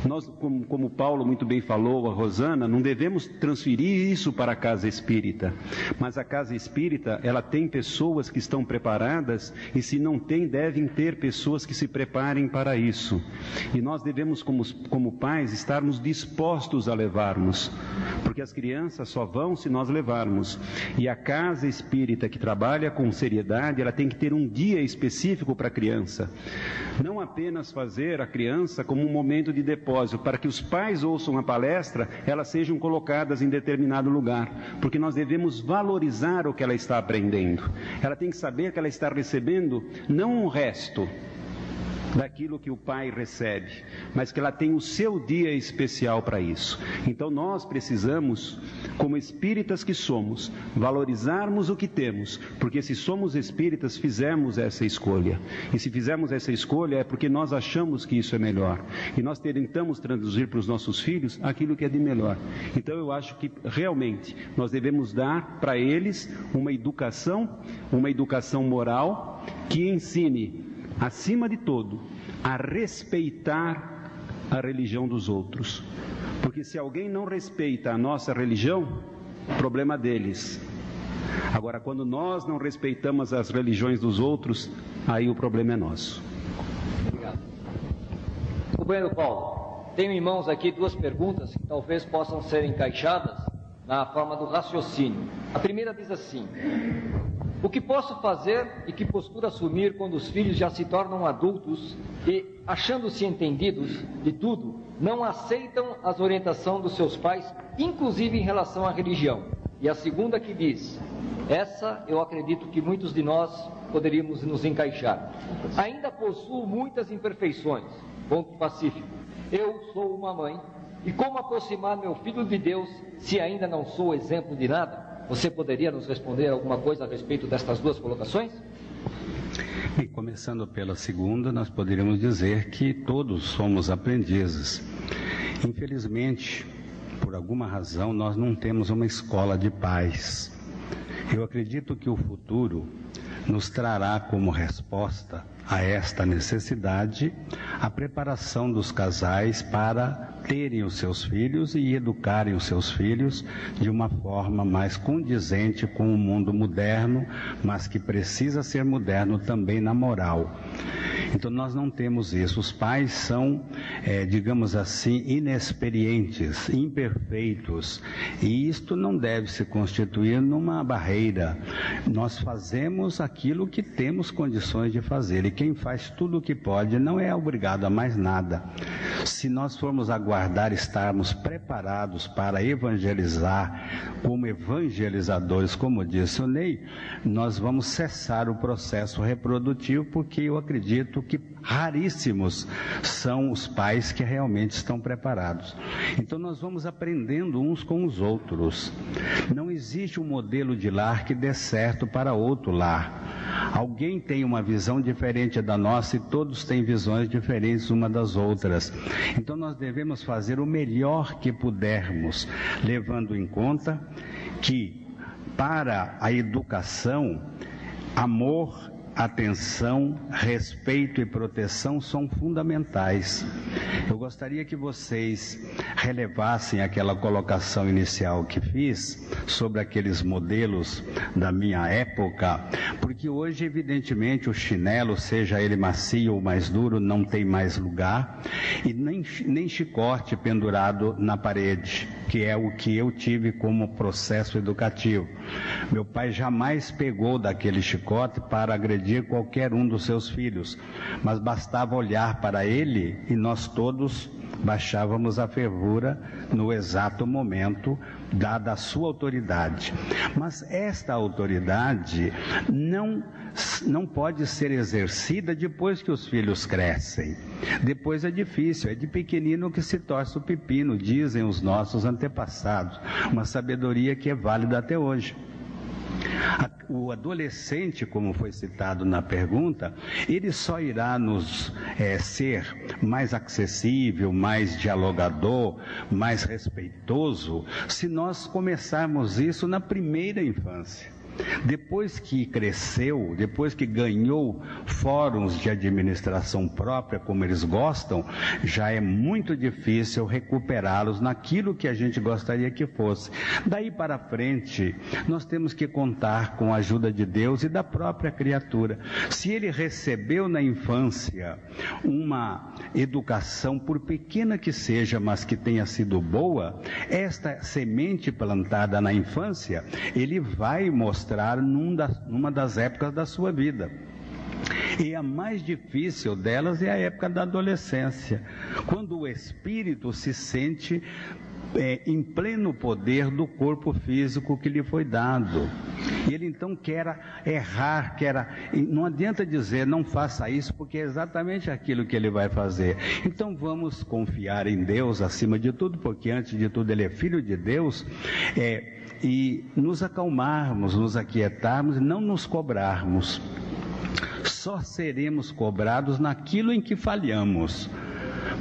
Nós, como Paulo muito bem falou, a Rosana, não devemos transferir isso para a casa espírita, mas a casa espírita, ela tem pessoas que estão preparadas, e se não tem, devem ter pessoas que se preparem para isso, e nós devemos, como pais, estarmos dispostos a levarmos, porque as crianças só vão se nós levarmos, e a casa espírita que trabalha com seriedade, ela tem que ter um dia específico para a criança, não apenas fazer a criança como um momento de depósito, para que os pais ouçam a palestra, elas sejam colocadas em determinado lugar, porque nós devemos valorizar o que ela está aprendendo. Ela tem que saber que ela está recebendo não um resto daquilo que o pai recebe, mas que ela tem o seu dia especial para isso. Então nós precisamos, como espíritas que somos, valorizarmos o que temos, porque se somos espíritas, fizemos essa escolha, e se fizemos essa escolha é porque nós achamos que isso é melhor, e nós tentamos traduzir para os nossos filhos aquilo que é de melhor. Então eu acho que realmente nós devemos dar para eles uma educação moral que ensine, acima de tudo, a respeitar a religião dos outros. Porque se alguém não respeita a nossa religião, problema deles. Agora, quando nós não respeitamos as religiões dos outros, aí o problema é nosso. Obrigado. Companheiro Paulo, tenho em mãos aqui duas perguntas que talvez possam ser encaixadas na forma do raciocínio. A primeira diz assim: o que posso fazer e que postura assumir quando os filhos já se tornam adultos e, achando-se entendidos de tudo, não aceitam as orientações dos seus pais, inclusive em relação à religião? E a segunda que diz, essa eu acredito que muitos de nós poderíamos nos encaixar: ainda possuo muitas imperfeições. Ponto pacífico. Eu sou uma mãe, e como aproximar meu filho de Deus se ainda não sou exemplo de nada? Você poderia nos responder alguma coisa a respeito destas duas colocações? E começando pela segunda, nós poderíamos dizer que todos somos aprendizes. Infelizmente, por alguma razão, nós não temos uma escola de pais. Eu acredito que o futuro nos trará como resposta a esta necessidade a preparação dos casais para terem os seus filhos e educarem os seus filhos de uma forma mais condizente com o mundo moderno, mas que precisa ser moderno também na moral. Então nós não temos isso. Os pais são, digamos assim, inexperientes, imperfeitos, e isto não deve se constituir numa barreira. Nós fazemos aquilo que temos condições de fazer, e quem faz tudo o que pode não é obrigado a mais nada. Se nós formos aguardar estarmos preparados para evangelizar como evangelizadores, como disse o Ney, nós vamos cessar o processo reprodutivo, porque eu acredito que raríssimos são os pais que realmente estão preparados. Então nós vamos aprendendo uns com os outros. Não existe um modelo de lar que dê certo para outro lar. Alguém tem uma visão diferente da nossa e todos têm visões diferentes uma das outras. Então nós devemos fazer o melhor que pudermos, levando em conta que para a educação, amor atenção, respeito e proteção são fundamentais. Eu gostaria que vocês relevassem aquela colocação inicial que fiz sobre aqueles modelos da minha época, porque hoje, evidentemente, o chinelo, seja ele macio ou mais duro, não tem mais lugar, e nem chicote pendurado na parede, que é o que eu tive como processo educativo. Meu pai jamais pegou daquele chicote para agredir qualquer um dos seus filhos, mas bastava olhar para ele e nós todos baixávamos a fervura no exato momento, dada a sua autoridade. Mas esta autoridade não pode ser exercida depois que os filhos crescem. Depois é difícil, é de pequenino que se torce o pepino, dizem os nossos antepassados. Uma sabedoria que é válida até hoje. O adolescente, como foi citado na pergunta, ele só irá nos ser mais acessível, mais dialogador, mais respeitoso, se nós começarmos isso na primeira infância. Depois que cresceu, depois que ganhou fóruns de administração própria, como eles gostam, já é muito difícil recuperá-los naquilo que a gente gostaria que fosse. Daí para frente, nós temos que contar com a ajuda de Deus e da própria criatura. Se ele recebeu na infância uma educação, por pequena que seja, mas que tenha sido boa, esta semente plantada na infância, ele vai mostrar numa das épocas da sua vida. E a mais difícil delas é a época da adolescência, quando o espírito se sente em pleno poder do corpo físico que lhe foi dado. E ele então quer errar, não adianta dizer não faça isso, porque é exatamente aquilo que ele vai fazer. Então vamos confiar em Deus acima de tudo, porque antes de tudo ele é filho de Deus, e nos acalmarmos, nos aquietarmos e não nos cobrarmos. Só seremos cobrados naquilo em que falhamos.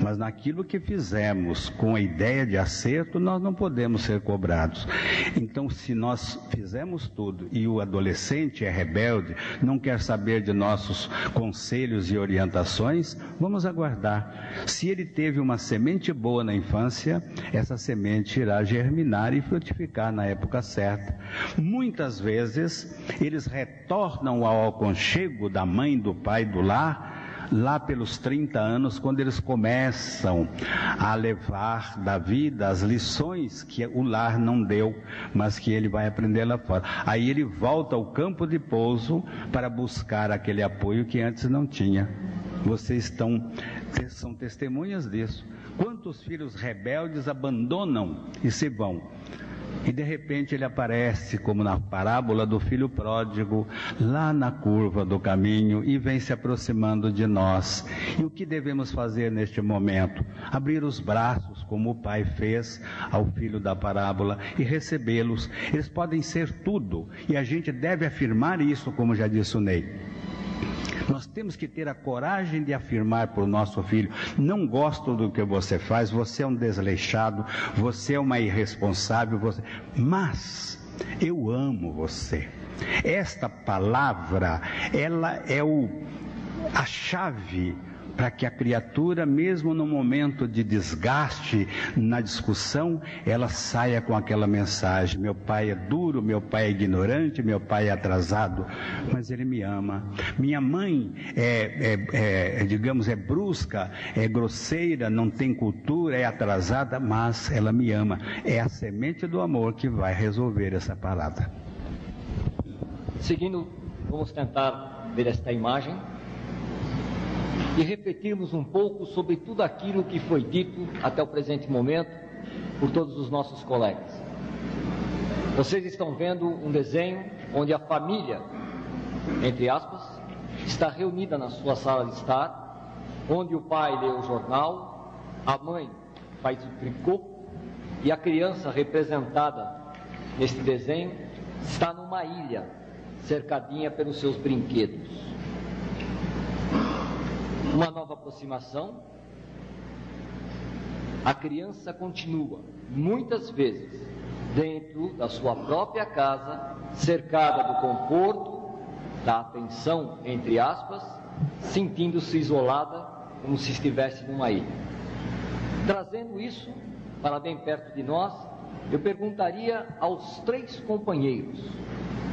Mas naquilo que fizemos com a ideia de acerto, nós não podemos ser cobrados. Então, se nós fizemos tudo e o adolescente é rebelde, não quer saber de nossos conselhos e orientações, vamos aguardar. Se ele teve uma semente boa na infância, essa semente irá germinar e frutificar na época certa. Muitas vezes, eles retornam ao aconchego da mãe, do pai, do lar, lá pelos 30 anos, quando eles começam a levar da vida as lições que o lar não deu, mas que ele vai aprender lá fora. Aí ele volta ao campo de pouso para buscar aquele apoio que antes não tinha. Vocês são testemunhas disso. Quantos filhos rebeldes abandonam e se vão? E de repente ele aparece, como na parábola do filho pródigo, lá na curva do caminho e vem se aproximando de nós. E o que devemos fazer neste momento? Abrir os braços, como o pai fez ao filho da parábola, e recebê-los. Eles podem ser tudo, e a gente deve afirmar isso, como já disse o Ney. Nós temos que ter a coragem de afirmar para o nosso filho: não gosto do que você faz, você é um desleixado, você é uma irresponsável, mas eu amo você. Esta palavra, ela é a chave para que a criatura, mesmo no momento de desgaste, na discussão, ela saia com aquela mensagem: meu pai é duro, meu pai é ignorante, meu pai é atrasado, mas ele me ama. Minha mãe é brusca, é grosseira, não tem cultura, é atrasada, mas ela me ama. É a semente do amor que vai resolver essa parada. Seguindo, vamos tentar ver esta imagem e repetirmos um pouco sobre tudo aquilo que foi dito até o presente momento por todos os nossos colegas. Vocês estão vendo um desenho onde a família, entre aspas, está reunida na sua sala de estar, onde o pai lê o jornal, a mãe faz o tricô e a criança representada neste desenho está numa ilha, cercadinha pelos seus brinquedos. Uma nova aproximação, a criança continua, muitas vezes, dentro da sua própria casa, cercada do conforto da atenção, entre aspas, sentindo-se isolada, como se estivesse numa ilha. Trazendo isso para bem perto de nós, eu perguntaria aos 3 companheiros,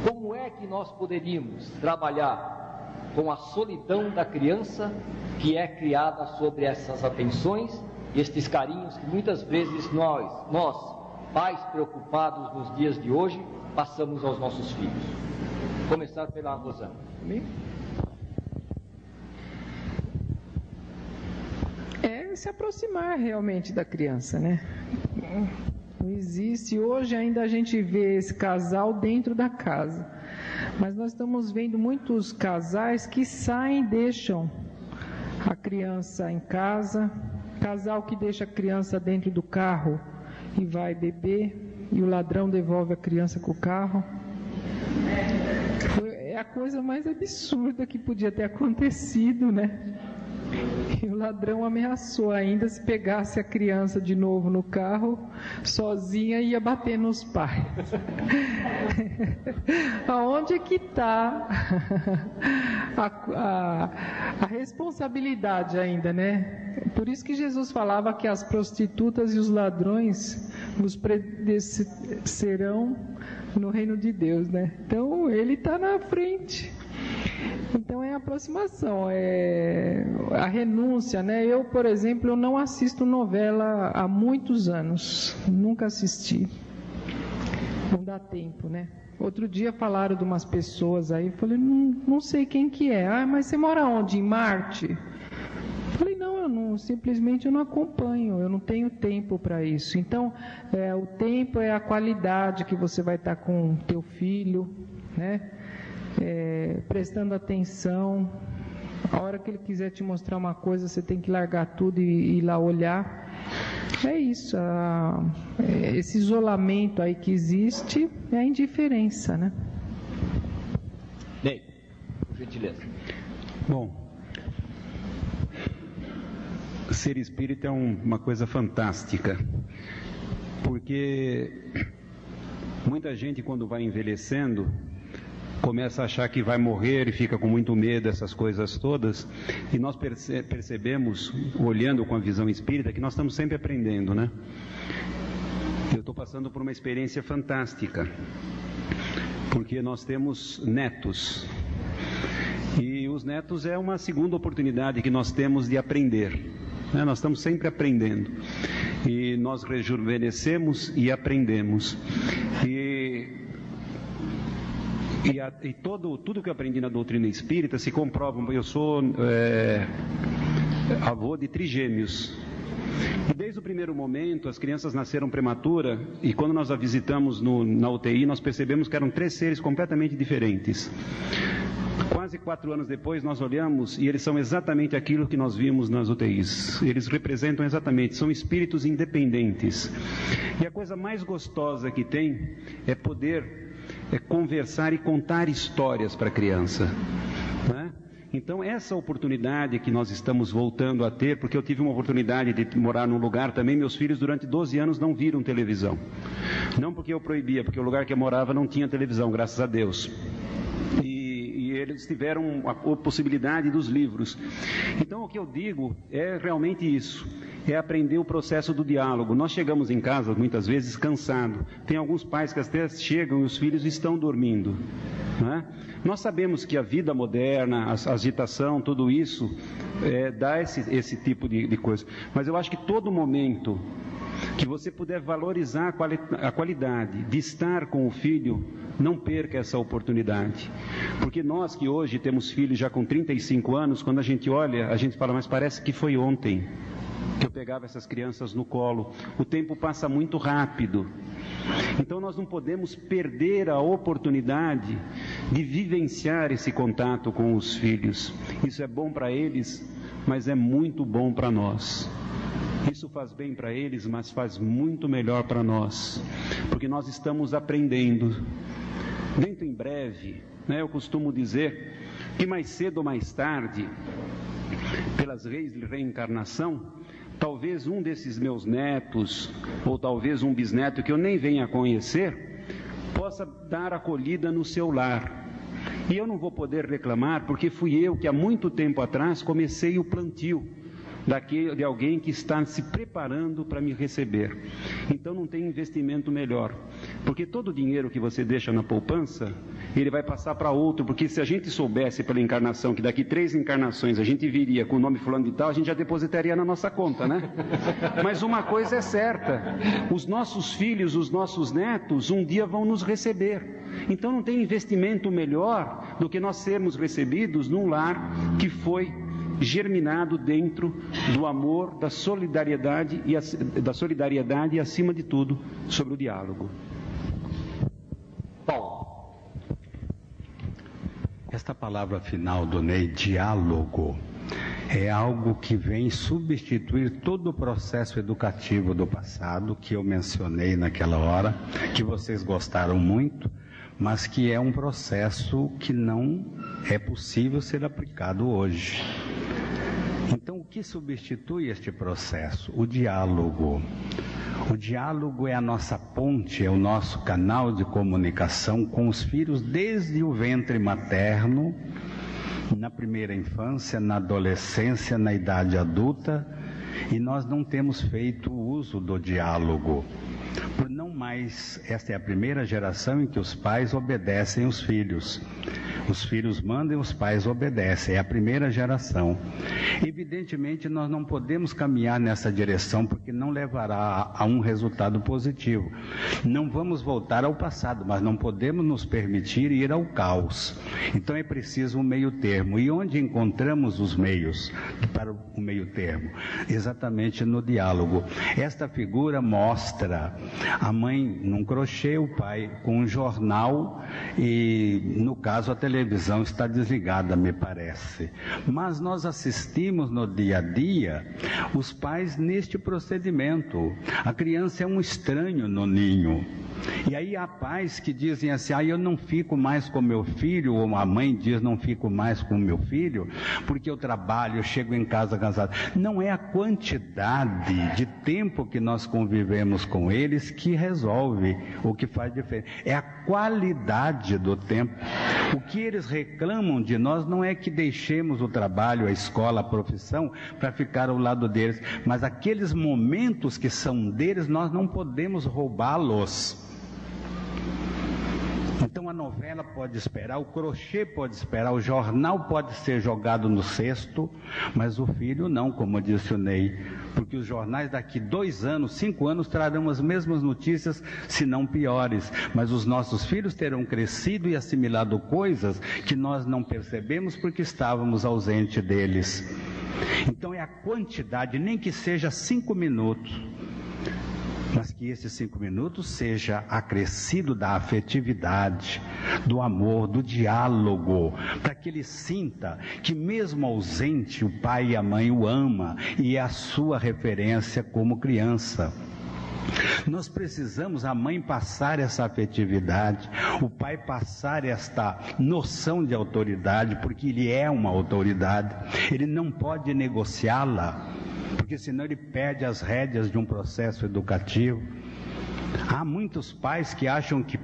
como é que nós poderíamos trabalhar com a solidão da criança que é criada sobre essas atenções e estes carinhos que muitas vezes nós, pais preocupados nos dias de hoje, passamos aos nossos filhos. Vou começar pela Rosana. É se aproximar realmente da criança, né? Não existe, hoje ainda a gente vê esse casal dentro da casa, mas nós estamos vendo muitos casais que saem e deixam a criança em casa, casal que deixa a criança dentro do carro e vai beber, e o ladrão devolve a criança com o carro. É a coisa mais absurda que podia ter acontecido, né? E o ladrão ameaçou ainda, se pegasse a criança de novo no carro, sozinha, ia bater nos pais. Aonde é que está a responsabilidade ainda, né? Por isso que Jesus falava que as prostitutas e os ladrões nos precederão no reino de Deus, né? Então, ele está na frente. Então é a aproximação, é a renúncia, né? Eu, por exemplo, eu não assisto novela há muitos anos, nunca assisti, não dá tempo, né? Outro dia falaram de umas pessoas aí, eu falei, não sei quem que é. Ah, mas você mora onde? Em Marte? Eu falei, não, simplesmente eu não acompanho, eu não tenho tempo para isso. Então, o tempo é a qualidade que você vai estar com o teu filho, né? Prestando atenção. A hora que ele quiser te mostrar uma coisa, você tem que largar tudo e ir lá olhar. É isso, esse isolamento aí que existe é a indiferença, né? Ney, por gentileza. Bom, ser espírita é uma coisa fantástica, porque muita gente, quando vai envelhecendo, começa a achar que vai morrer e fica com muito medo, essas coisas todas, e nós percebemos, olhando com a visão espírita, que nós estamos sempre aprendendo, né? Eu estou passando por uma experiência fantástica, porque nós temos netos, e os netos é uma segunda oportunidade que nós temos de aprender, né? Nós estamos sempre aprendendo, e nós rejuvenescemos e aprendemos, e tudo que eu aprendi na doutrina espírita se comprova. Eu sou avô de trigêmeos. E desde o primeiro momento, as crianças nasceram prematura, e quando nós a visitamos na UTI, nós percebemos que eram 3 seres completamente diferentes. Quase 4 anos depois, nós olhamos e eles são exatamente aquilo que nós vimos nas UTIs. Eles representam exatamente, são espíritos independentes. E a coisa mais gostosa que tem é poder conversar e contar histórias para a criança, né? Então, essa oportunidade que nós estamos voltando a ter, porque eu tive uma oportunidade de morar num lugar também, meus filhos durante 12 anos não viram televisão. Não porque eu proibia, porque o lugar que eu morava não tinha televisão, graças a Deus. E eles tiveram a possibilidade dos livros. Então, o que eu digo é realmente isso. É aprender o processo do diálogo. Nós chegamos em casa muitas vezes cansados. Tem alguns pais que até chegam e os filhos estão dormindo, né? Nós sabemos que a vida moderna, a agitação, tudo isso dá esse tipo de coisa. Mas eu acho que todo momento que você puder valorizar a qualidade de estar com o filho, não perca essa oportunidade. Porque nós que hoje temos filhos já com 35 anos, quando a gente olha, a gente fala, mas parece que foi ontem que eu pegava essas crianças no colo. O tempo passa muito rápido. Então nós não podemos perder a oportunidade de vivenciar esse contato com os filhos. Isso é bom para eles, mas é muito bom para nós. Isso faz bem para eles, mas faz muito melhor para nós, porque nós estamos aprendendo. Dentro em breve, né, eu costumo dizer que mais cedo ou mais tarde, pelas leis de reencarnação, talvez um desses meus netos, ou talvez um bisneto que eu nem venha a conhecer, possa dar acolhida no seu lar. E eu não vou poder reclamar porque fui eu que há muito tempo atrás comecei o plantio de alguém que está se preparando para me receber. Então não tem investimento melhor, porque todo o dinheiro que você deixa na poupança, ele vai passar para outro, porque se a gente soubesse pela encarnação que daqui 3 encarnações a gente viria com o nome fulano de tal, a gente já depositaria na nossa conta, né? Mas uma coisa é certa, os nossos filhos, os nossos netos um dia vão nos receber. Então não tem investimento melhor do que nós sermos recebidos num lar que foi germinado dentro do amor, da solidariedade e, acima de tudo, sobre o diálogo. Paulo. Esta palavra final do Ney, diálogo, é algo que vem substituir todo o processo educativo do passado, que eu mencionei naquela hora, que vocês gostaram muito, mas que é um processo que não é possível ser aplicado hoje. Então, o que substitui este processo? O diálogo. O diálogo é a nossa ponte, é o nosso canal de comunicação com os filhos desde o ventre materno, na primeira infância, na adolescência, na idade adulta, e nós não temos feito uso do diálogo. Por não mais, esta é a primeira geração em que os pais obedecem os filhos. Os filhos mandam e os pais obedecem, é a primeira geração. Evidentemente, nós não podemos caminhar nessa direção, porque não levará a um resultado positivo. Não vamos voltar ao passado, mas não podemos nos permitir ir ao caos. Então é preciso um meio termo. E onde encontramos os meios para o meio termo? Exatamente no diálogo. Esta figura mostra a mãe num crochê, o pai com um jornal e, no caso, a televisão está desligada, me parece. Mas nós assistimos no dia a dia os pais neste procedimento. A criança é um estranho no ninho. E aí há pais que dizem assim, eu não fico mais com meu filho, ou a mãe diz, não fico mais com meu filho, porque eu trabalho, eu chego em casa cansado. Não é a quantidade de tempo que nós convivemos com eles que resolve, o que faz diferença. É a qualidade do tempo. O que eles reclamam de nós não é que deixemos o trabalho, a escola, a profissão, para ficar ao lado deles, mas aqueles momentos que são deles, nós não podemos roubá-los. Então a novela pode esperar, o crochê pode esperar, o jornal pode ser jogado no cesto, mas o filho não, como disse o Ney, porque os jornais daqui 2 anos, 5 anos trarão as mesmas notícias, se não piores, mas os nossos filhos terão crescido e assimilado coisas que nós não percebemos porque estávamos ausentes deles. Então é a quantidade, nem que seja 5 minutos, mas que esses 5 minutos seja acrescido da afetividade, do amor, do diálogo, para que ele sinta que mesmo ausente o pai e a mãe o ama e é a sua referência como criança. Nós precisamos a mãe passar essa afetividade, o pai passar esta noção de autoridade, porque ele é uma autoridade, ele não pode negociá-la, porque senão ele perde as rédeas de um processo educativo. Há muitos pais que acham que,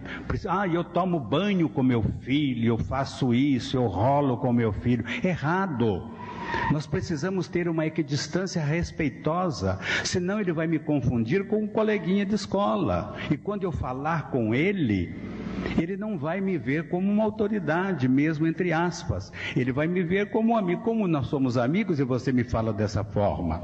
eu tomo banho com meu filho, eu faço isso, eu rolo com meu filho. Errado. Nós precisamos ter uma equidistância respeitosa, senão ele vai me confundir com um coleguinha de escola. E quando eu falar com ele, ele não vai me ver como uma autoridade, mesmo entre aspas. Ele vai me ver como um amigo, como nós somos amigos e você me fala dessa forma.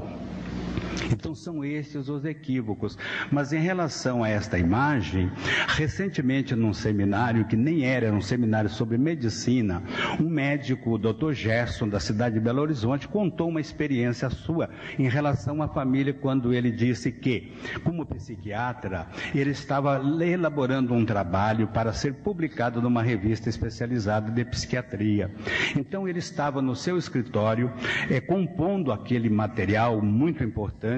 Então são estes os equívocos. Mas em relação a esta imagem, recentemente num seminário, que nem era um seminário sobre medicina, um médico, o Dr. Gerson, da cidade de Belo Horizonte, contou uma experiência sua em relação à família, quando ele disse que, como psiquiatra, ele estava elaborando um trabalho para ser publicado numa revista especializada de psiquiatria. Então ele estava no seu escritório, compondo aquele material muito importante,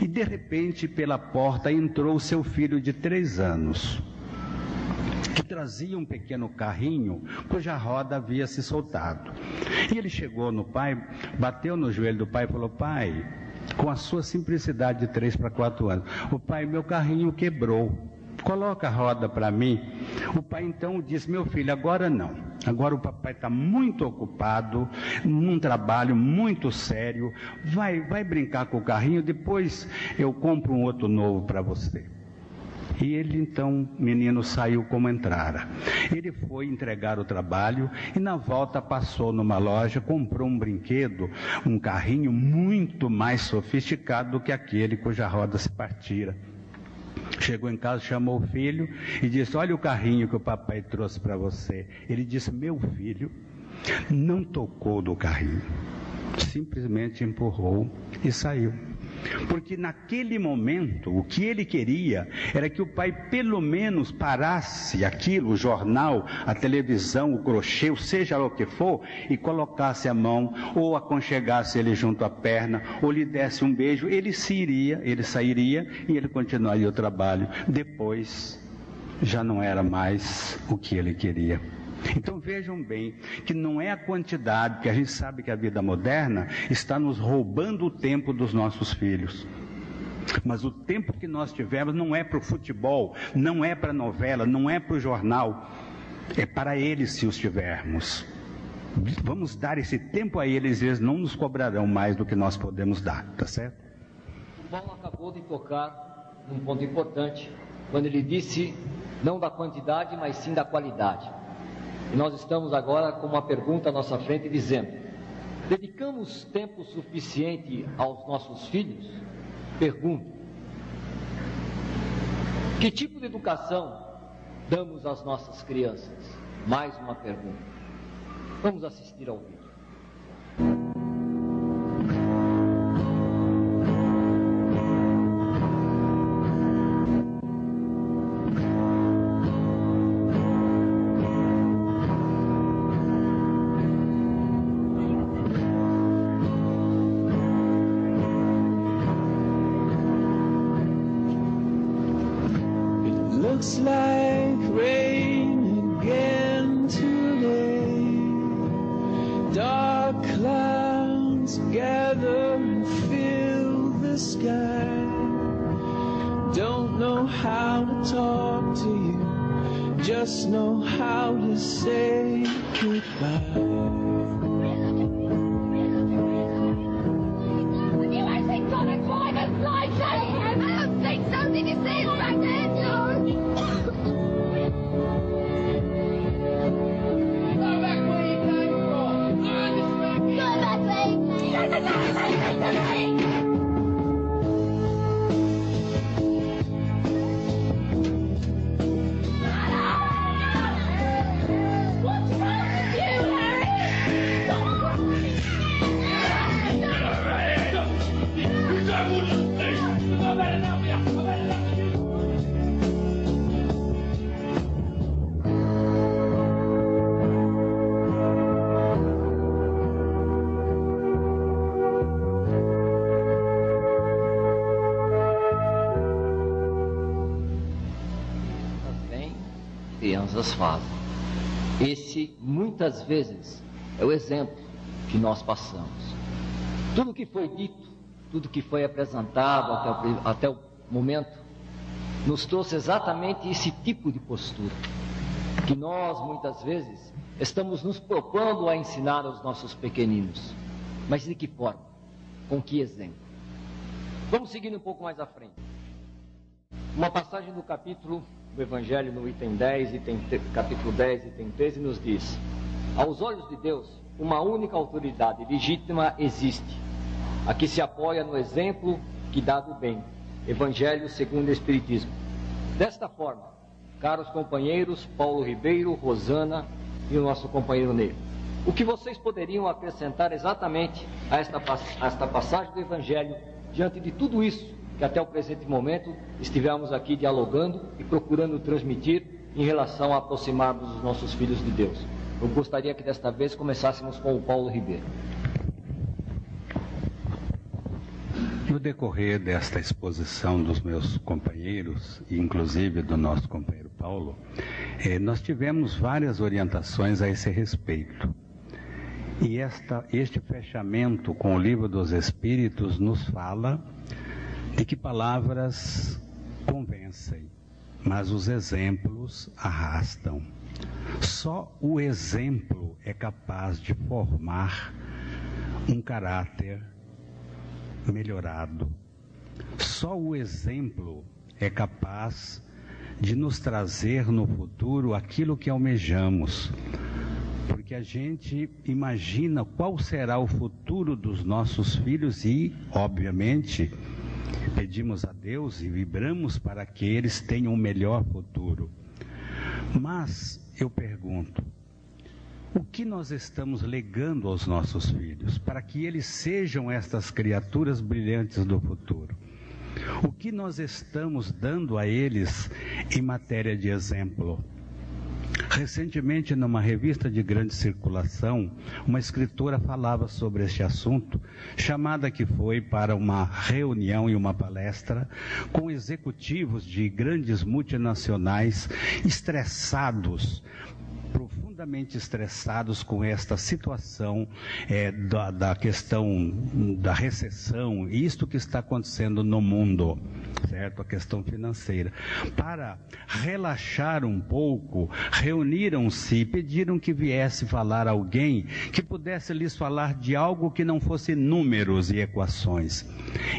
e de repente pela porta entrou seu filho de 3 anos, que trazia um pequeno carrinho cuja roda havia se soltado. E ele chegou no pai, bateu no joelho do pai e falou: pai, com a sua simplicidade de 3 para 4 anos, o pai, meu carrinho quebrou, coloca a roda para mim. O pai então disse: meu filho, agora não, agora o papai está muito ocupado, num trabalho muito sério, vai brincar com o carrinho, depois eu compro um outro novo para você. E ele então, menino, saiu como entrara. Ele foi entregar o trabalho e na volta passou numa loja, comprou um brinquedo, um carrinho muito mais sofisticado do que aquele cuja roda se partira. Chegou em casa, chamou o filho e disse: olha o carrinho que o papai trouxe para você. Ele disse: meu filho não tocou do carrinho, simplesmente empurrou e saiu. Porque naquele momento o que ele queria era que o pai pelo menos parasse aquilo, o jornal, a televisão, o crochê, seja lá o que for, e colocasse a mão, ou aconchegasse ele junto à perna, ou lhe desse um beijo. Ele sairia e ele continuaria o trabalho. Depois já não era mais o que ele queria. Então vejam bem que não é a quantidade, porque a gente sabe que a vida moderna está nos roubando o tempo dos nossos filhos. Mas o tempo que nós tivermos não é para o futebol, não é para a novela, não é para o jornal, é para eles se os tivermos. Vamos dar esse tempo a eles, eles não nos cobrarão mais do que nós podemos dar, tá certo? O Paulo acabou de tocar num ponto importante, quando ele disse não da quantidade, mas sim da qualidade. E nós estamos agora com uma pergunta à nossa frente dizendo: dedicamos tempo suficiente aos nossos filhos? Pergunto: que tipo de educação damos às nossas crianças? Mais uma pergunta. Vamos assistir ao vídeo. Looks like rain again today. Dark clouds gather and fill the sky. Don't know how to talk to you, just know how to say goodbye. Crianças fazem. Esse, muitas vezes, é o exemplo que nós passamos. Tudo que foi dito, tudo que foi apresentado até o momento, nos trouxe exatamente esse tipo de postura, que nós, muitas vezes, estamos nos propondo a ensinar aos nossos pequeninos. Mas de que forma? Com que exemplo? Vamos seguindo um pouco mais à frente. Uma passagem do capítulo do Evangelho, no item 10, capítulo 10, item 13, nos diz: aos olhos de Deus, uma única autoridade legítima existe, a que se apoia no exemplo que dá do bem, Evangelho segundo o Espiritismo. Desta forma, caros companheiros Paulo Ribeiro, Rosana e o nosso companheiro Ney, o que vocês poderiam acrescentar exatamente a esta passagem do Evangelho, diante de tudo isso que até o presente momento estivemos aqui dialogando e procurando transmitir em relação a aproximarmos os nossos filhos de Deus? Eu gostaria que desta vez começássemos com o Paulo Ribeiro. No decorrer desta exposição dos meus companheiros, e inclusive do nosso companheiro Paulo, nós tivemos várias orientações a esse respeito. E este fechamento com o Livro dos Espíritos nos fala de que palavras convencem, mas os exemplos arrastam. Só o exemplo é capaz de formar um caráter melhorado. Só o exemplo é capaz de nos trazer no futuro aquilo que almejamos. Porque a gente imagina qual será o futuro dos nossos filhos e, obviamente, pedimos a Deus e vibramos para que eles tenham um melhor futuro. Mas eu pergunto, o que nós estamos legando aos nossos filhos para que eles sejam estas criaturas brilhantes do futuro? O que nós estamos dando a eles em matéria de exemplo? Recentemente, numa revista de grande circulação, uma escritora falava sobre este assunto, chamada que foi para uma reunião e uma palestra com executivos de grandes multinacionais estressados, profundamente estressados com esta situação da questão da recessão, isto que está acontecendo no mundo, certo? A questão financeira. Para relaxar um pouco, reuniram-se e pediram que viesse falar alguém que pudesse lhes falar de algo que não fosse números e equações.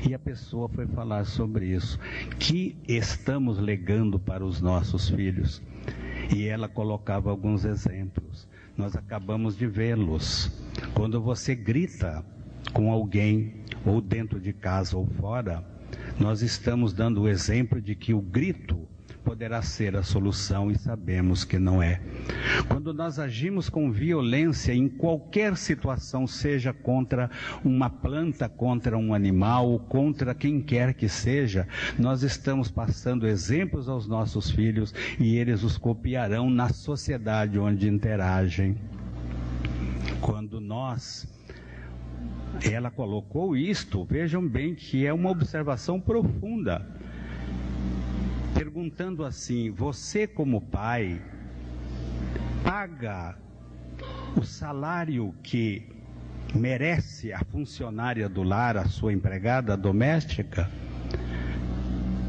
E a pessoa foi falar sobre isso. Que estamos legando para os nossos filhos? E ela colocava alguns exemplos. Nós acabamos de vê-los. Quando você grita com alguém, ou dentro de casa ou fora, nós estamos dando o exemplo de que o grito poderá ser a solução e sabemos que não é. Quando nós agimos com violência em qualquer situação, seja contra uma planta, contra um animal, contra quem quer que seja, nós estamos passando exemplos aos nossos filhos e eles os copiarão na sociedade onde interagem. Quando ela colocou isto, vejam bem que é uma observação profunda, perguntando assim: você como pai paga o salário que merece a funcionária do lar, a sua empregada doméstica?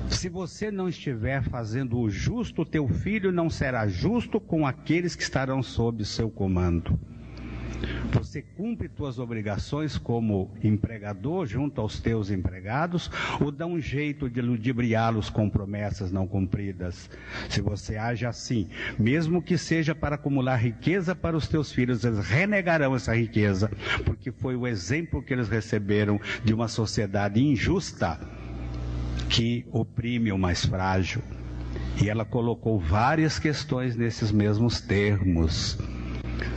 Se você não estiver fazendo o justo, teu filho não será justo com aqueles que estarão sob seu comando. Você cumpre tuas obrigações como empregador junto aos teus empregados ou dá um jeito de ludibriá-los com promessas não cumpridas? Se você age assim, mesmo que seja para acumular riqueza para os teus filhos, eles renegarão essa riqueza, porque foi o exemplo que eles receberam de uma sociedade injusta que oprime o mais frágil. E ela colocou várias questões nesses mesmos termos.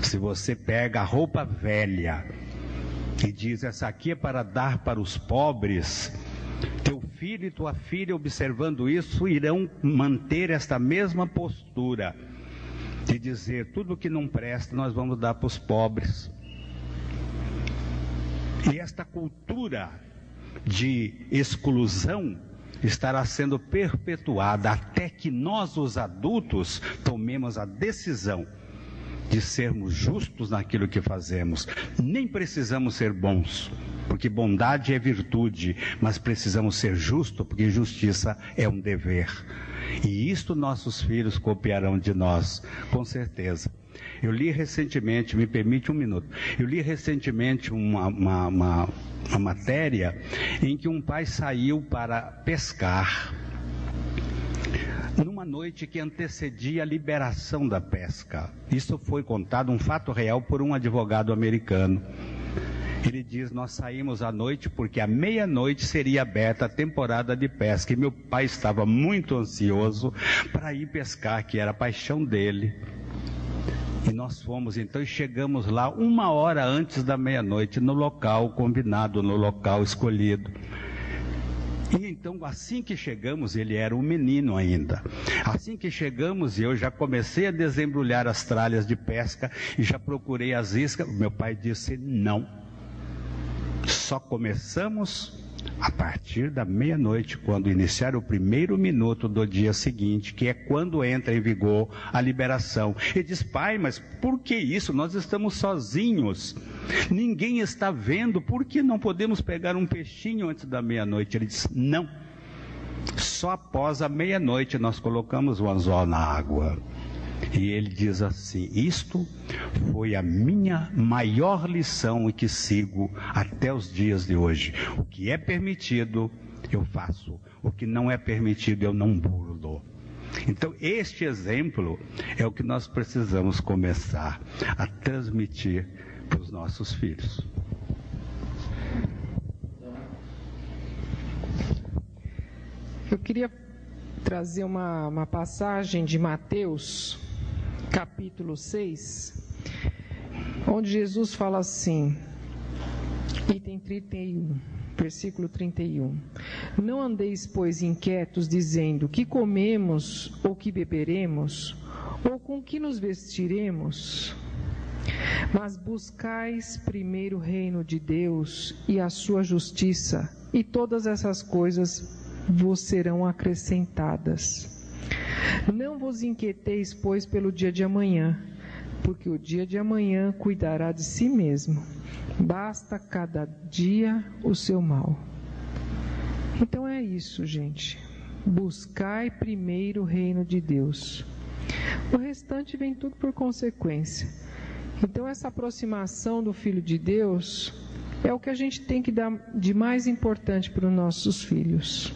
Se você pega a roupa velha e diz: essa aqui é para dar para os pobres, teu filho e tua filha, observando isso, irão manter esta mesma postura de dizer: tudo que não presta nós vamos dar para os pobres. E esta cultura de exclusão estará sendo perpetuada até que nós, os adultos, tomemos a decisão de sermos justos naquilo que fazemos. Nem precisamos ser bons, porque bondade é virtude, mas precisamos ser justos, porque justiça é um dever. E isto nossos filhos copiarão de nós, com certeza. Eu li recentemente, me permite um minuto, eu li recentemente uma matéria em que um pai saiu para pescar numa noite que antecedia a liberação da pesca. Isso foi contado, um fato real, por um advogado americano. Ele diz: nós saímos à noite porque à meia-noite seria aberta a temporada de pesca e meu pai estava muito ansioso para ir pescar, que era a paixão dele. E nós fomos então e chegamos lá 1 hora antes da meia-noite, no local combinado, no local escolhido. E então, assim que chegamos, ele era um menino ainda. Assim que chegamos, eu já comecei a desembrulhar as tralhas de pesca e já procurei as iscas. Meu pai disse: não. Só começamos a partir da meia-noite, quando iniciar o primeiro minuto do dia seguinte, que é quando entra em vigor a liberação. Ele diz: pai, mas por que isso? Nós estamos sozinhos, ninguém está vendo, por que não podemos pegar um peixinho antes da meia-noite? Ele diz: não, só após a meia-noite nós colocamos o anzol na água. E ele diz assim: isto foi a minha maior lição e que sigo até os dias de hoje. O que é permitido, eu faço. O que não é permitido, eu não burlo. Então, este exemplo é o que nós precisamos começar a transmitir para os nossos filhos. Eu queria trazer uma passagem de Mateus, capítulo 6, onde Jesus fala assim, item 31, versículo 31. Não andeis, pois, inquietos, dizendo, que comemos, ou que beberemos, ou com que nos vestiremos? Mas buscais primeiro o reino de Deus e a sua justiça, e todas essas coisas vos serão acrescentadas. Não vos inquieteis, pois, pelo dia de amanhã, porque o dia de amanhã cuidará de si mesmo. Basta cada dia o seu mal. Então é isso, gente. Buscai primeiro o reino de Deus. O restante vem tudo por consequência. Então essa aproximação do Filho de Deus é o que a gente tem que dar de mais importante para os nossos filhos.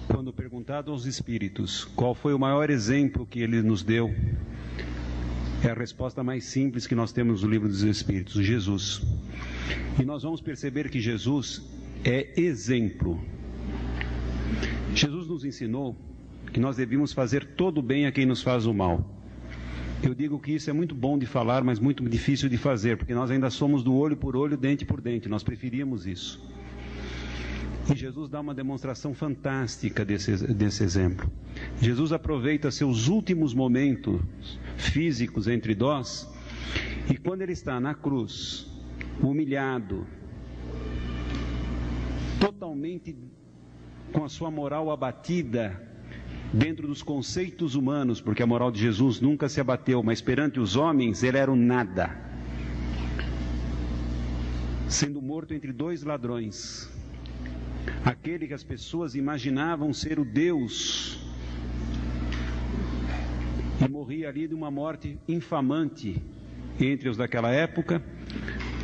Quando perguntado aos espíritos qual foi o maior exemplo que ele nos deu, é a resposta mais simples que nós temos no livro dos Espíritos: Jesus. E nós vamos perceber que Jesus é exemplo. Jesus nos ensinou que nós devíamos fazer todo o bem a quem nos faz o mal. Eu digo que isso é muito bom de falar, mas muito difícil de fazer, porque nós ainda somos do olho por olho, dente por dente, nós preferíamos isso. E Jesus dá uma demonstração fantástica desse exemplo. Jesus aproveita seus últimos momentos físicos entre nós, e quando ele está na cruz, humilhado, totalmente com a sua moral abatida, dentro dos conceitos humanos, porque a moral de Jesus nunca se abateu, mas perante os homens ele era um nada, sendo morto entre dois ladrões, aquele que as pessoas imaginavam ser o Deus, e morria ali de uma morte infamante entre os daquela época.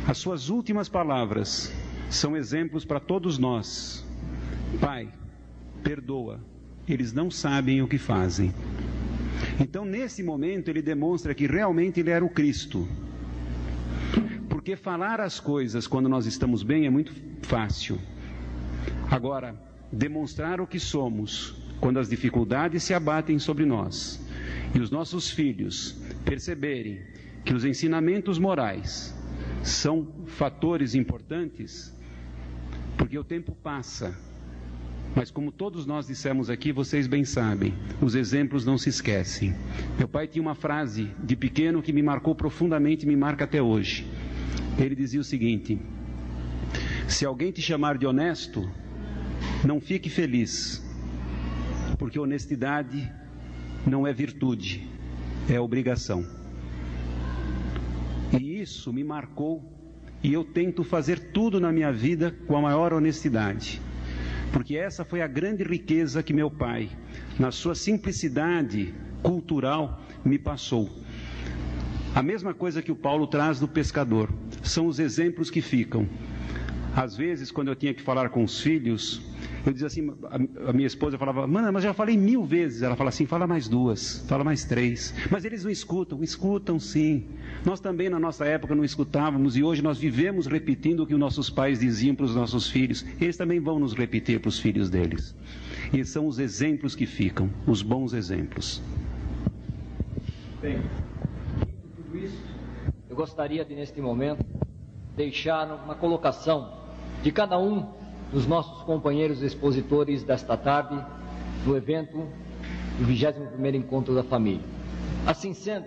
As suas últimas palavras são exemplos para todos nós: Pai, perdoa, eles não sabem o que fazem. Então, nesse momento, ele demonstra que realmente ele era o Cristo. Porque falar as coisas quando nós estamos bem é muito fácil. Agora, demonstrar o que somos quando as dificuldades se abatem sobre nós e os nossos filhos perceberem que os ensinamentos morais são fatores importantes, porque o tempo passa, mas como todos nós dissemos aqui, vocês bem sabem, os exemplos não se esquecem. Meu pai tinha uma frase de pequeno que me marcou profundamente e me marca até hoje. Ele dizia o seguinte: se alguém te chamar de honesto, não fique feliz, porque honestidade não é virtude, é obrigação. E isso me marcou, e eu tento fazer tudo na minha vida com a maior honestidade, porque essa foi a grande riqueza que meu pai, na sua simplicidade cultural, me passou. A mesma coisa que o Paulo traz do pescador, são os exemplos que ficam. Às vezes, quando eu tinha que falar com os filhos, eu dizia assim, a minha esposa falava: mano, mas já falei 1000 vezes. Ela fala assim: fala mais 2, fala mais 3. Mas eles não escutam. Escutam sim. Nós também na nossa época não escutávamos, e hoje nós vivemos repetindo o que os nossos pais diziam para os nossos filhos. Eles também vão nos repetir para os filhos deles. E são os exemplos que ficam, os bons exemplos. Bem, dito tudo isso, eu gostaria de, neste momento, deixar uma colocação de cada um dos nossos companheiros expositores desta tarde no evento do 21º Encontro da Família. Assim sendo,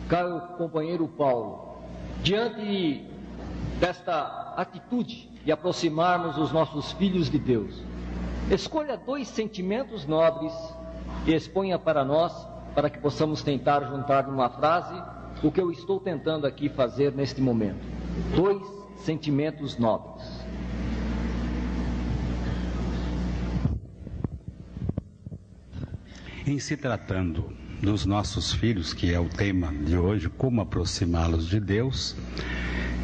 caro companheiro Paulo, diante desta atitude de aproximarmos os nossos filhos de Deus, escolha 2 sentimentos nobres e exponha para nós, para que possamos tentar juntar numa frase o que eu estou tentando aqui fazer neste momento. 2 sentimentos nobres. Em se tratando dos nossos filhos, que é o tema de hoje, como aproximá-los de Deus,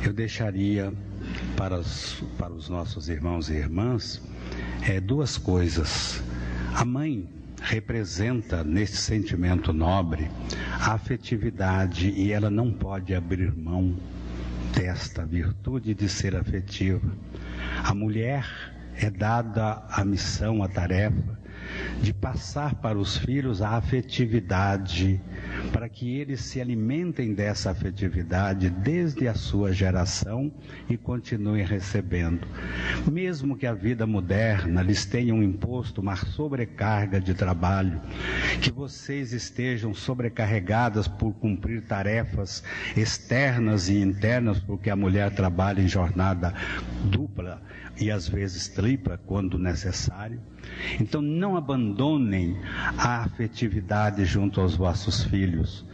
eu deixaria para os nossos irmãos e irmãs duas coisas. A mãe representa, nesse sentimento nobre, a afetividade, e ela não pode abrir mão desta virtude de ser afetiva. A mulher é dada a missão, a tarefa de passar para os filhos a afetividade, para que eles se alimentem dessa afetividade desde a sua geração e continuem recebendo. Mesmo que a vida moderna lhes tenha imposto uma sobrecarga de trabalho, que vocês estejam sobrecarregadas por cumprir tarefas externas e internas, porque a mulher trabalha em jornada dupla e às vezes tripla quando necessário. Então não abandonem a afetividade junto aos vossos filhos.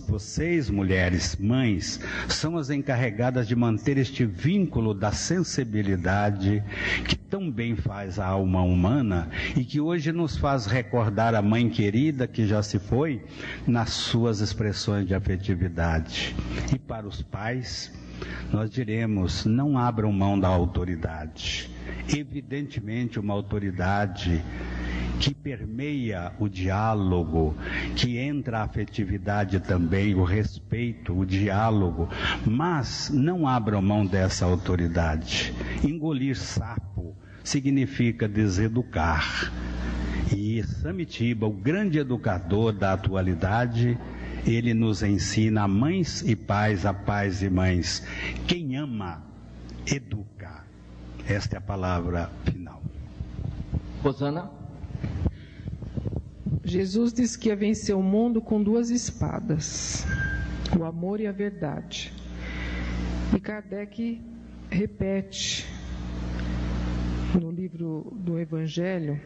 Vocês, mulheres, mães, são as encarregadas de manter este vínculo da sensibilidade que tão bem faz a alma humana e que hoje nos faz recordar a mãe querida que já se foi nas suas expressões de afetividade. E para os pais, nós diremos: não abram mão da autoridade. Evidentemente, uma autoridade que permeia o diálogo, que entra a afetividade também, o respeito, o diálogo, mas não abram mão dessa autoridade. Engolir sapo significa deseducar. E Samitiba, o grande educador da atualidade, ele nos ensina a mães e pais, a pais e mães: quem ama, educa. Esta é a palavra final. Rosana? Jesus disse que ia vencer o mundo com duas espadas, o amor e a verdade. E Kardec repete no livro do Evangelho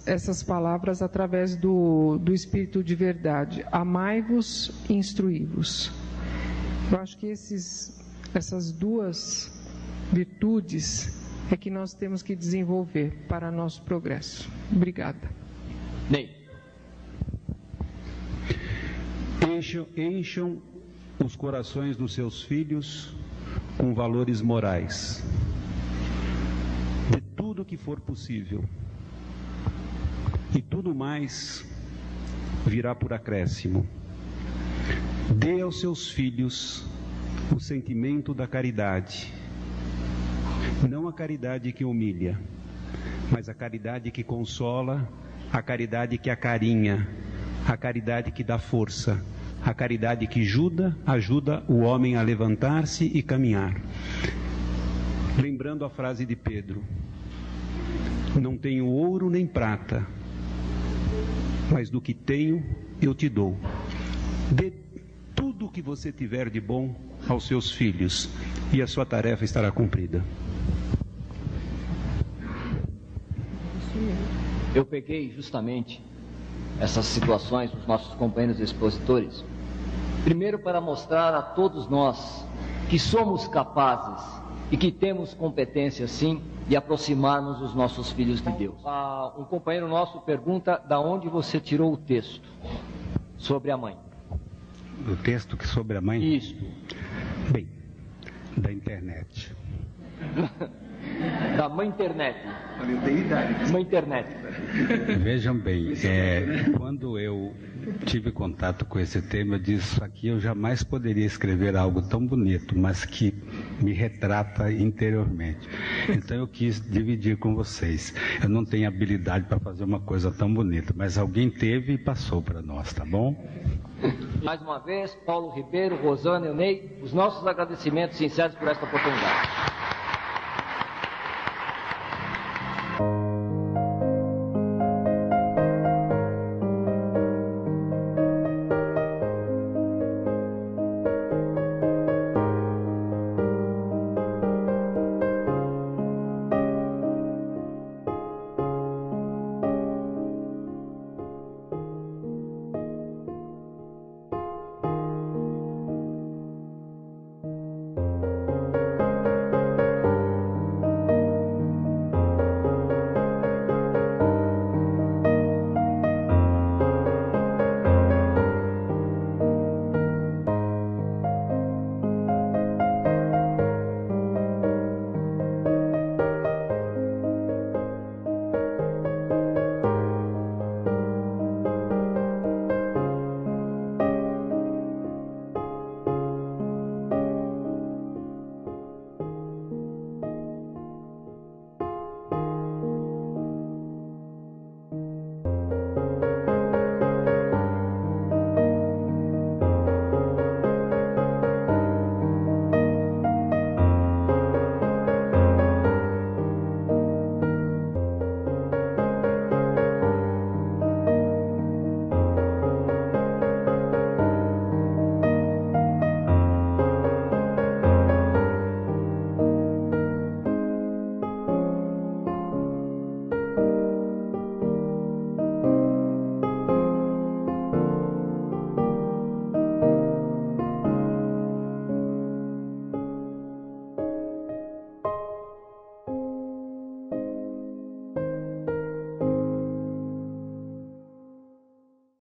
essas palavras através do Espírito de verdade: amai-vos e instruí-vos. Eu acho que essas duas virtudes é que nós temos que desenvolver para nosso progresso. Obrigada. Ney. Encham os corações dos seus filhos com valores morais, de tudo que for possível, e tudo mais virá por acréscimo. Dê aos seus filhos o sentimento da caridade, não a caridade que humilha, mas a caridade que consola, a caridade que acarinha, a caridade que dá força, a caridade que ajuda o homem a levantar-se e caminhar. Lembrando a frase de Pedro: não tenho ouro nem prata, mas do que tenho eu te dou. Dê tudo o que você tiver de bom aos seus filhos e a sua tarefa estará cumprida. Eu peguei justamente essas situações dos nossos companheiros expositores, primeiro para mostrar a todos nós que somos capazes e que temos competência sim de aproximarmos os nossos filhos de Deus. Um companheiro nosso pergunta: da onde você tirou o texto sobre a mãe? O texto que sobre a mãe? Isso. Bem, da internet. Da mãe internet. Mãe internet. Vejam bem, quando eu tive contato com esse tema, eu disse: isso aqui eu jamais poderia escrever algo tão bonito, mas que me retrata interiormente. Então eu quis dividir com vocês. Eu não tenho habilidade para fazer uma coisa tão bonita, mas alguém teve e passou para nós, tá bom? Mais uma vez, Paulo Ribeiro, Rosana e Ney, os nossos agradecimentos sinceros por esta oportunidade.